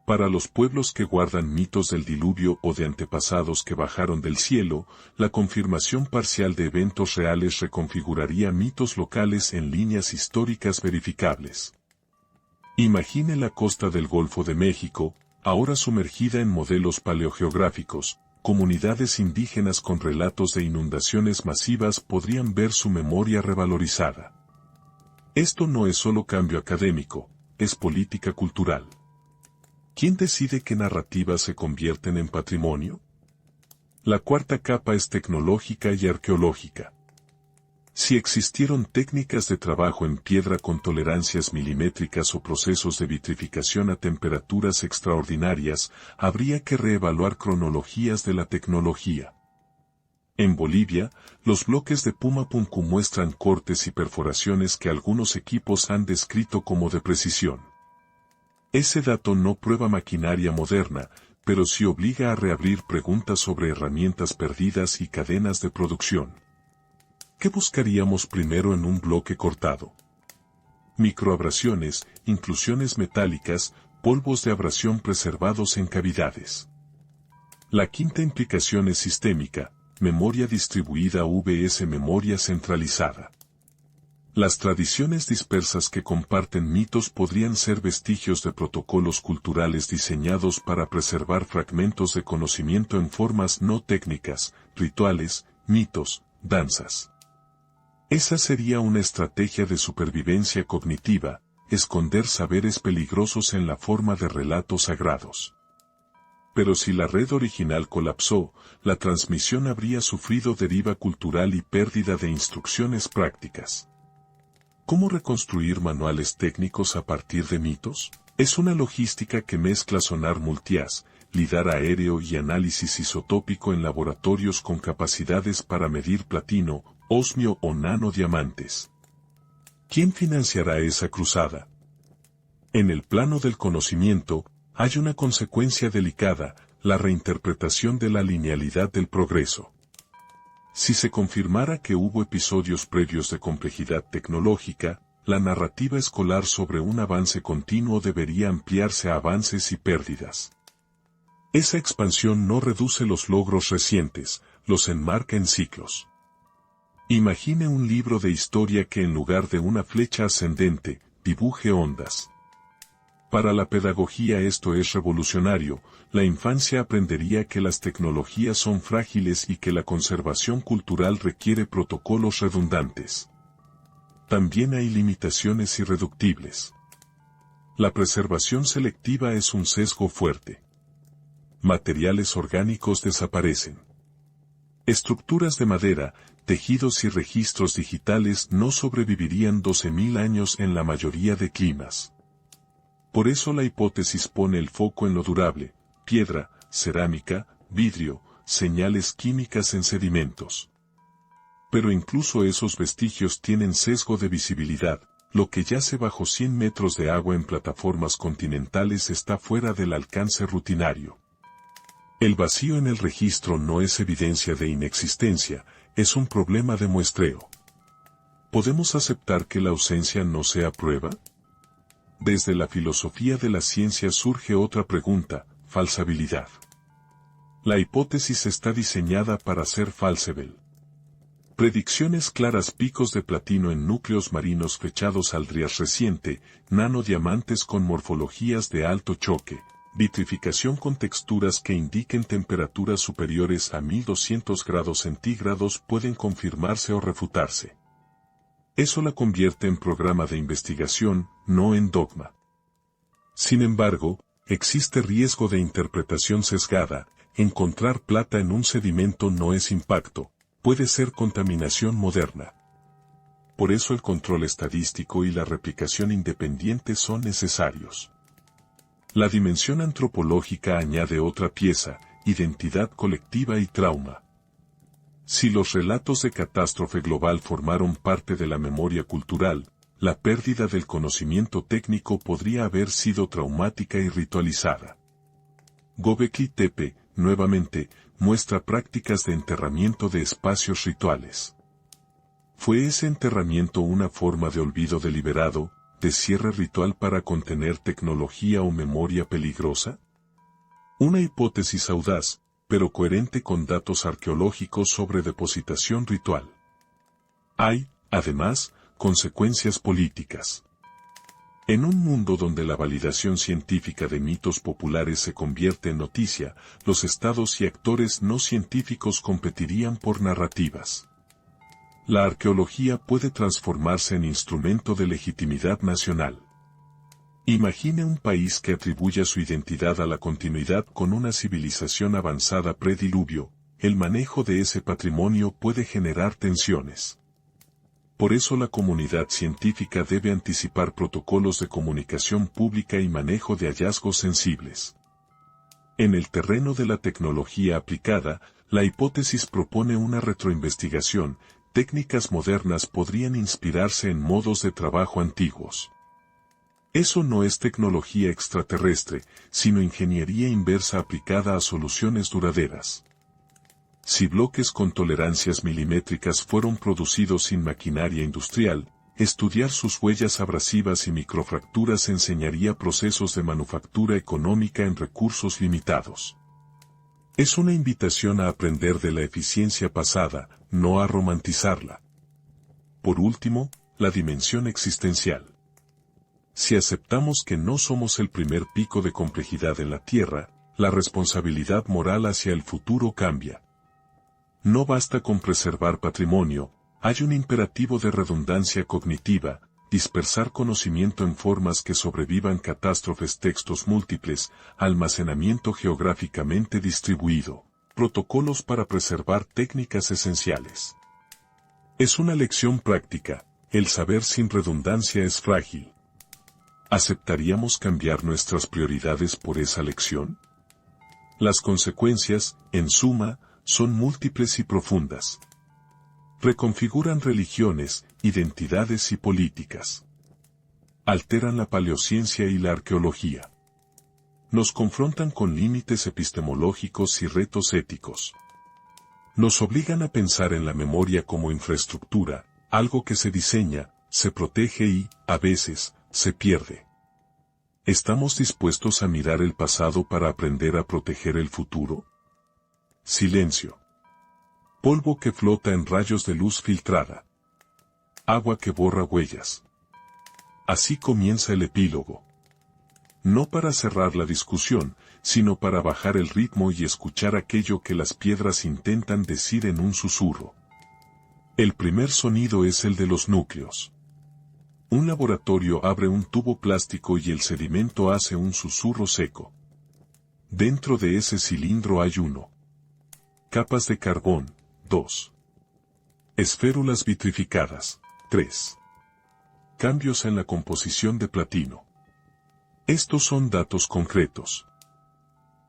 Para los pueblos que guardan mitos del diluvio o de antepasados que bajaron del cielo, la confirmación parcial de eventos reales reconfiguraría mitos locales en líneas históricas verificables. Imagine la costa del Golfo de México, ahora sumergida en modelos paleogeográficos. Comunidades indígenas con relatos de inundaciones masivas podrían ver su memoria revalorizada. Esto no es solo cambio académico, es política cultural. ¿Quién decide qué narrativas se convierten en patrimonio? La cuarta capa es tecnológica y arqueológica. Si existieron técnicas de trabajo en piedra con tolerancias milimétricas o procesos de vitrificación a temperaturas extraordinarias, habría que reevaluar cronologías de la tecnología. En Bolivia, los bloques de Pumapunku muestran cortes y perforaciones que algunos equipos han descrito como de precisión. Ese dato no prueba maquinaria moderna, pero sí obliga a reabrir preguntas sobre herramientas perdidas y cadenas de producción. ¿Qué buscaríamos primero en un bloque cortado? Microabrasiones, inclusiones metálicas, polvos de abrasión preservados en cavidades. La quinta implicación es sistémica, memoria distribuida vs memoria centralizada. Las tradiciones dispersas que comparten mitos podrían ser vestigios de protocolos culturales diseñados para preservar fragmentos de conocimiento en formas no técnicas, rituales, mitos, danzas. Esa sería una estrategia de supervivencia cognitiva, esconder saberes peligrosos en la forma de relatos sagrados. Pero si la red original colapsó, la transmisión habría sufrido deriva cultural y pérdida de instrucciones prácticas. ¿Cómo reconstruir manuales técnicos a partir de mitos? Es una logística que mezcla sonar multiaz, lidar aéreo y análisis isotópico en laboratorios con capacidades para medir platino, osmio o nanodiamantes. ¿Quién financiará esa cruzada? En el plano del conocimiento, hay una consecuencia delicada, la reinterpretación de la linealidad del progreso. Si se confirmara que hubo episodios previos de complejidad tecnológica, la narrativa escolar sobre un avance continuo debería ampliarse a avances y pérdidas. Esa expansión no reduce los logros recientes, los enmarca en ciclos. Imagine un libro de historia que en lugar de una flecha ascendente, dibuje ondas. Para la pedagogía esto es revolucionario, la infancia aprendería que las tecnologías son frágiles y que la conservación cultural requiere protocolos redundantes. También hay limitaciones irreductibles. La preservación selectiva es un sesgo fuerte. Materiales orgánicos desaparecen. Estructuras de madera, tejidos y registros digitales no sobrevivirían 12.000 años en la mayoría de climas. Por eso la hipótesis pone el foco en lo durable, piedra, cerámica, vidrio, señales químicas en sedimentos. Pero incluso esos vestigios tienen sesgo de visibilidad, lo que yace bajo 100 metros de agua en plataformas continentales está fuera del alcance rutinario. El vacío en el registro no es evidencia de inexistencia, es un problema de muestreo. ¿Podemos aceptar que la ausencia no sea prueba? Desde la filosofía de la ciencia surge otra pregunta, falsabilidad. La hipótesis está diseñada para ser falsable. Predicciones claras: picos de platino en núcleos marinos fechados al Trias reciente, nanodiamantes con morfologías de alto choque, vitrificación con texturas que indiquen temperaturas superiores a 1200 grados centígrados pueden confirmarse o refutarse. Eso la convierte en programa de investigación, no en dogma. Sin embargo, existe riesgo de interpretación sesgada. Encontrar plata en un sedimento no es impacto, puede ser contaminación moderna. Por eso el control estadístico y la replicación independiente son necesarios. La dimensión antropológica añade otra pieza, identidad colectiva y trauma. Si los relatos de catástrofe global formaron parte de la memoria cultural, la pérdida del conocimiento técnico podría haber sido traumática y ritualizada. Göbekli Tepe, nuevamente, muestra prácticas de enterramiento de espacios rituales. ¿Fue ese enterramiento una forma de olvido deliberado, de cierre ritual para contener tecnología o memoria peligrosa? Una hipótesis audaz, pero coherente con datos arqueológicos sobre depositación ritual. Hay, además, consecuencias políticas. En un mundo donde la validación científica de mitos populares se convierte en noticia, los estados y actores no científicos competirían por narrativas. La arqueología puede transformarse en instrumento de legitimidad nacional. Imagine un país que atribuya su identidad a la continuidad con una civilización avanzada prediluvio, el manejo de ese patrimonio puede generar tensiones. Por eso la comunidad científica debe anticipar protocolos de comunicación pública y manejo de hallazgos sensibles. En el terreno de la tecnología aplicada, la hipótesis propone una retroinvestigación. Técnicas modernas podrían inspirarse en modos de trabajo antiguos. Eso no es tecnología extraterrestre, sino ingeniería inversa aplicada a soluciones duraderas. Si bloques con tolerancias milimétricas fueron producidos sin maquinaria industrial, estudiar sus huellas abrasivas y microfracturas enseñaría procesos de manufactura económica en recursos limitados. Es una invitación a aprender de la eficiencia pasada, no a romantizarla. Por último, la dimensión existencial. Si aceptamos que no somos el primer pico de complejidad en la Tierra, la responsabilidad moral hacia el futuro cambia. No basta con preservar patrimonio, hay un imperativo de redundancia cognitiva, dispersar conocimiento en formas que sobrevivan catástrofes, textos múltiples, almacenamiento geográficamente distribuido, protocolos para preservar técnicas esenciales. Es una lección práctica, el saber sin redundancia es frágil. ¿Aceptaríamos cambiar nuestras prioridades por esa lección? Las consecuencias, en suma, son múltiples y profundas. Reconfiguran religiones, identidades y políticas. Alteran la paleociencia y la arqueología. Nos confrontan con límites epistemológicos y retos éticos. Nos obligan a pensar en la memoria como infraestructura, algo que se diseña, se protege y, a veces, se pierde. ¿Estamos dispuestos a mirar el pasado para aprender a proteger el futuro? Silencio. Polvo que flota en rayos de luz filtrada. Agua que borra huellas. Así comienza el epílogo. No para cerrar la discusión, sino para bajar el ritmo y escuchar aquello que las piedras intentan decir en un susurro. El primer sonido es el de los núcleos. Un laboratorio abre un tubo plástico y el sedimento hace un susurro seco. Dentro de ese cilindro hay 1. Capas de carbón, 2. Esférulas vitrificadas, 3. Cambios en la composición de platino. Estos son datos concretos.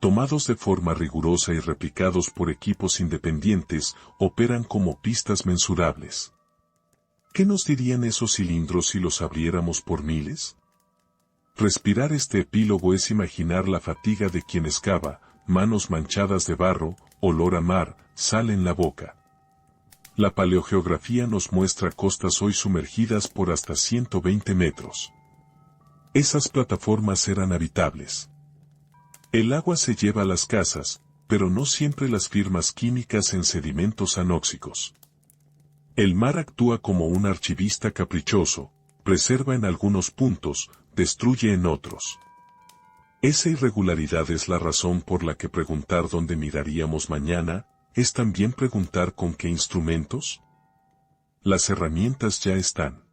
Tomados de forma rigurosa y replicados por equipos independientes, operan como pistas mensurables. ¿Qué nos dirían esos cilindros si los abriéramos por miles? Respirar este epílogo es imaginar la fatiga de quien excava, manos manchadas de barro, olor a mar, sal en la boca. La paleogeografía nos muestra costas hoy sumergidas por hasta 120 metros. Esas plataformas eran habitables. El agua se lleva las casas, pero no siempre las firmas químicas en sedimentos anóxicos. El mar actúa como un archivista caprichoso, preserva en algunos puntos, destruye en otros. Esa irregularidad es la razón por la que preguntar dónde miraríamos mañana, es también preguntar con qué instrumentos. Las herramientas ya están.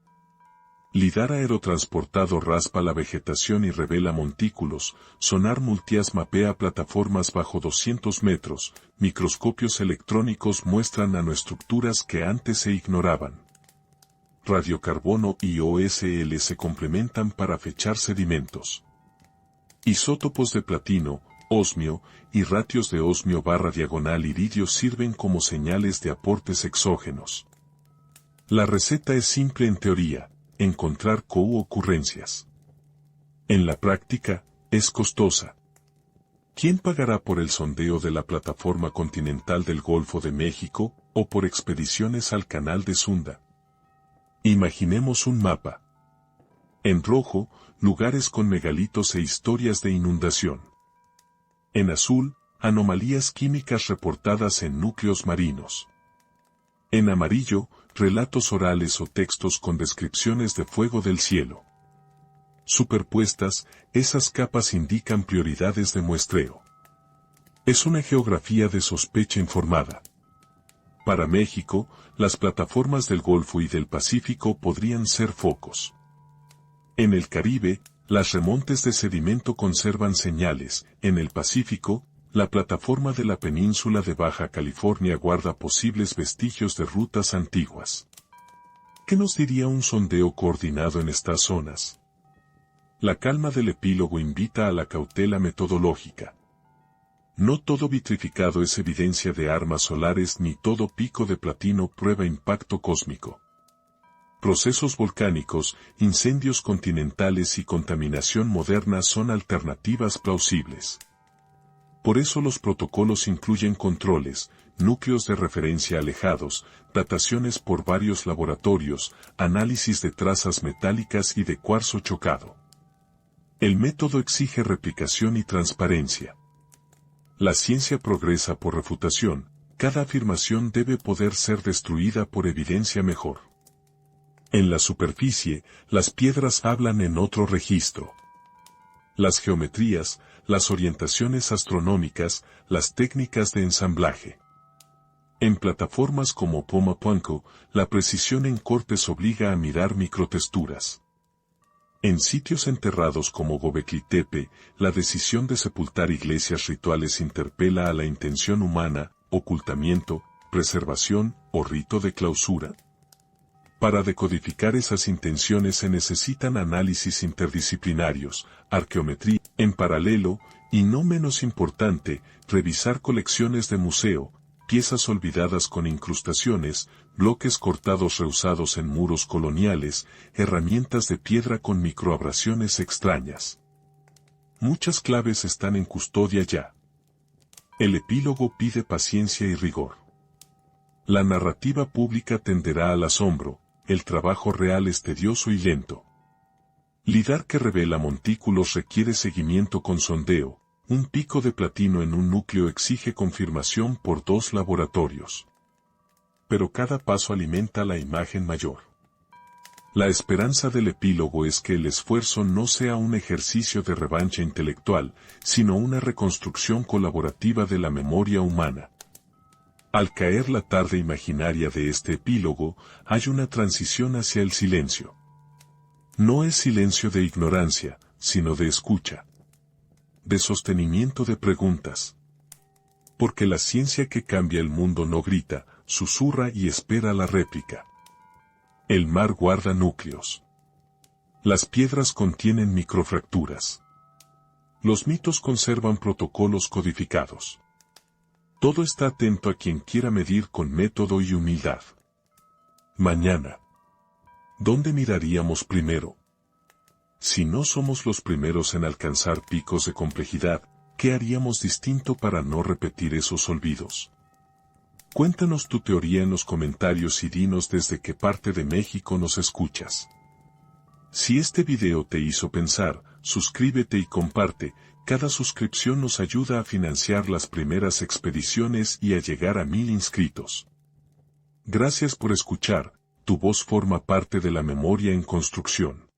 Lidar aerotransportado raspa la vegetación y revela montículos, sonar multias mapea plataformas bajo 200 metros, microscopios electrónicos muestran nanoestructuras que antes se ignoraban. Radiocarbono y OSL se complementan para fechar sedimentos. Isótopos de platino, osmio, y ratios de osmio/iridio sirven como señales de aportes exógenos. La receta es simple en teoría, encontrar coocurrencias. En la práctica, es costosa. ¿Quién pagará por el sondeo de la plataforma continental del Golfo de México, o por expediciones al Canal de Sunda? Imaginemos un mapa. En rojo, lugares con megalitos e historias de inundación. En azul, anomalías químicas reportadas en núcleos marinos. En amarillo, relatos orales o textos con descripciones de fuego del cielo. Superpuestas, esas capas indican prioridades de muestreo. Es una geografía de sospecha informada. Para México, las plataformas del Golfo y del Pacífico podrían ser focos. En el Caribe, las remontes de sedimento conservan señales. En el Pacífico, la plataforma de la península de Baja California guarda posibles vestigios de rutas antiguas. ¿Qué nos diría un sondeo coordinado en estas zonas? La calma del epílogo invita a la cautela metodológica. No todo vitrificado es evidencia de armas solares ni todo pico de platino prueba impacto cósmico. Procesos volcánicos, incendios continentales y contaminación moderna son alternativas plausibles. Por eso los protocolos incluyen controles, núcleos de referencia alejados, dataciones por varios laboratorios, análisis de trazas metálicas y de cuarzo chocado. El método exige replicación y transparencia. La ciencia progresa por refutación, cada afirmación debe poder ser destruida por evidencia mejor. En la superficie, las piedras hablan en otro registro. Las geometrías, las orientaciones astronómicas, las técnicas de ensamblaje. En plataformas como Pomapuanco, la precisión en cortes obliga a mirar microtexturas. En sitios enterrados como Gobekli Tepe, la decisión de sepultar iglesias rituales interpela a la intención humana, ocultamiento, preservación o rito de clausura. Para decodificar esas intenciones se necesitan análisis interdisciplinarios, arqueometría, en paralelo, y no menos importante, revisar colecciones de museo, piezas olvidadas con incrustaciones, bloques cortados reusados en muros coloniales, herramientas de piedra con microabrasiones extrañas. Muchas claves están en custodia ya. El epílogo pide paciencia y rigor. La narrativa pública tenderá al asombro, el trabajo real es tedioso y lento. Lidar que revela montículos requiere seguimiento con sondeo. Un pico de platino en un núcleo exige confirmación por 2 laboratorios. Pero cada paso alimenta la imagen mayor. La esperanza del epílogo es que el esfuerzo no sea un ejercicio de revancha intelectual, sino una reconstrucción colaborativa de la memoria humana. Al caer la tarde imaginaria de este epílogo, hay una transición hacia el silencio. No es silencio de ignorancia, sino de escucha. De sostenimiento de preguntas. Porque la ciencia que cambia el mundo no grita, susurra y espera la réplica. El mar guarda núcleos. Las piedras contienen microfracturas. Los mitos conservan protocolos codificados. Todo está atento a quien quiera medir con método y humildad. Mañana. ¿Dónde miraríamos primero? Si no somos los primeros en alcanzar picos de complejidad, ¿qué haríamos distinto para no repetir esos olvidos? Cuéntanos tu teoría en los comentarios y dinos desde qué parte de México nos escuchas. Si este video te hizo pensar, suscríbete y comparte, cada suscripción nos ayuda a financiar las primeras expediciones y a llegar a 1000 inscritos. Gracias por escuchar, tu voz forma parte de la memoria en construcción.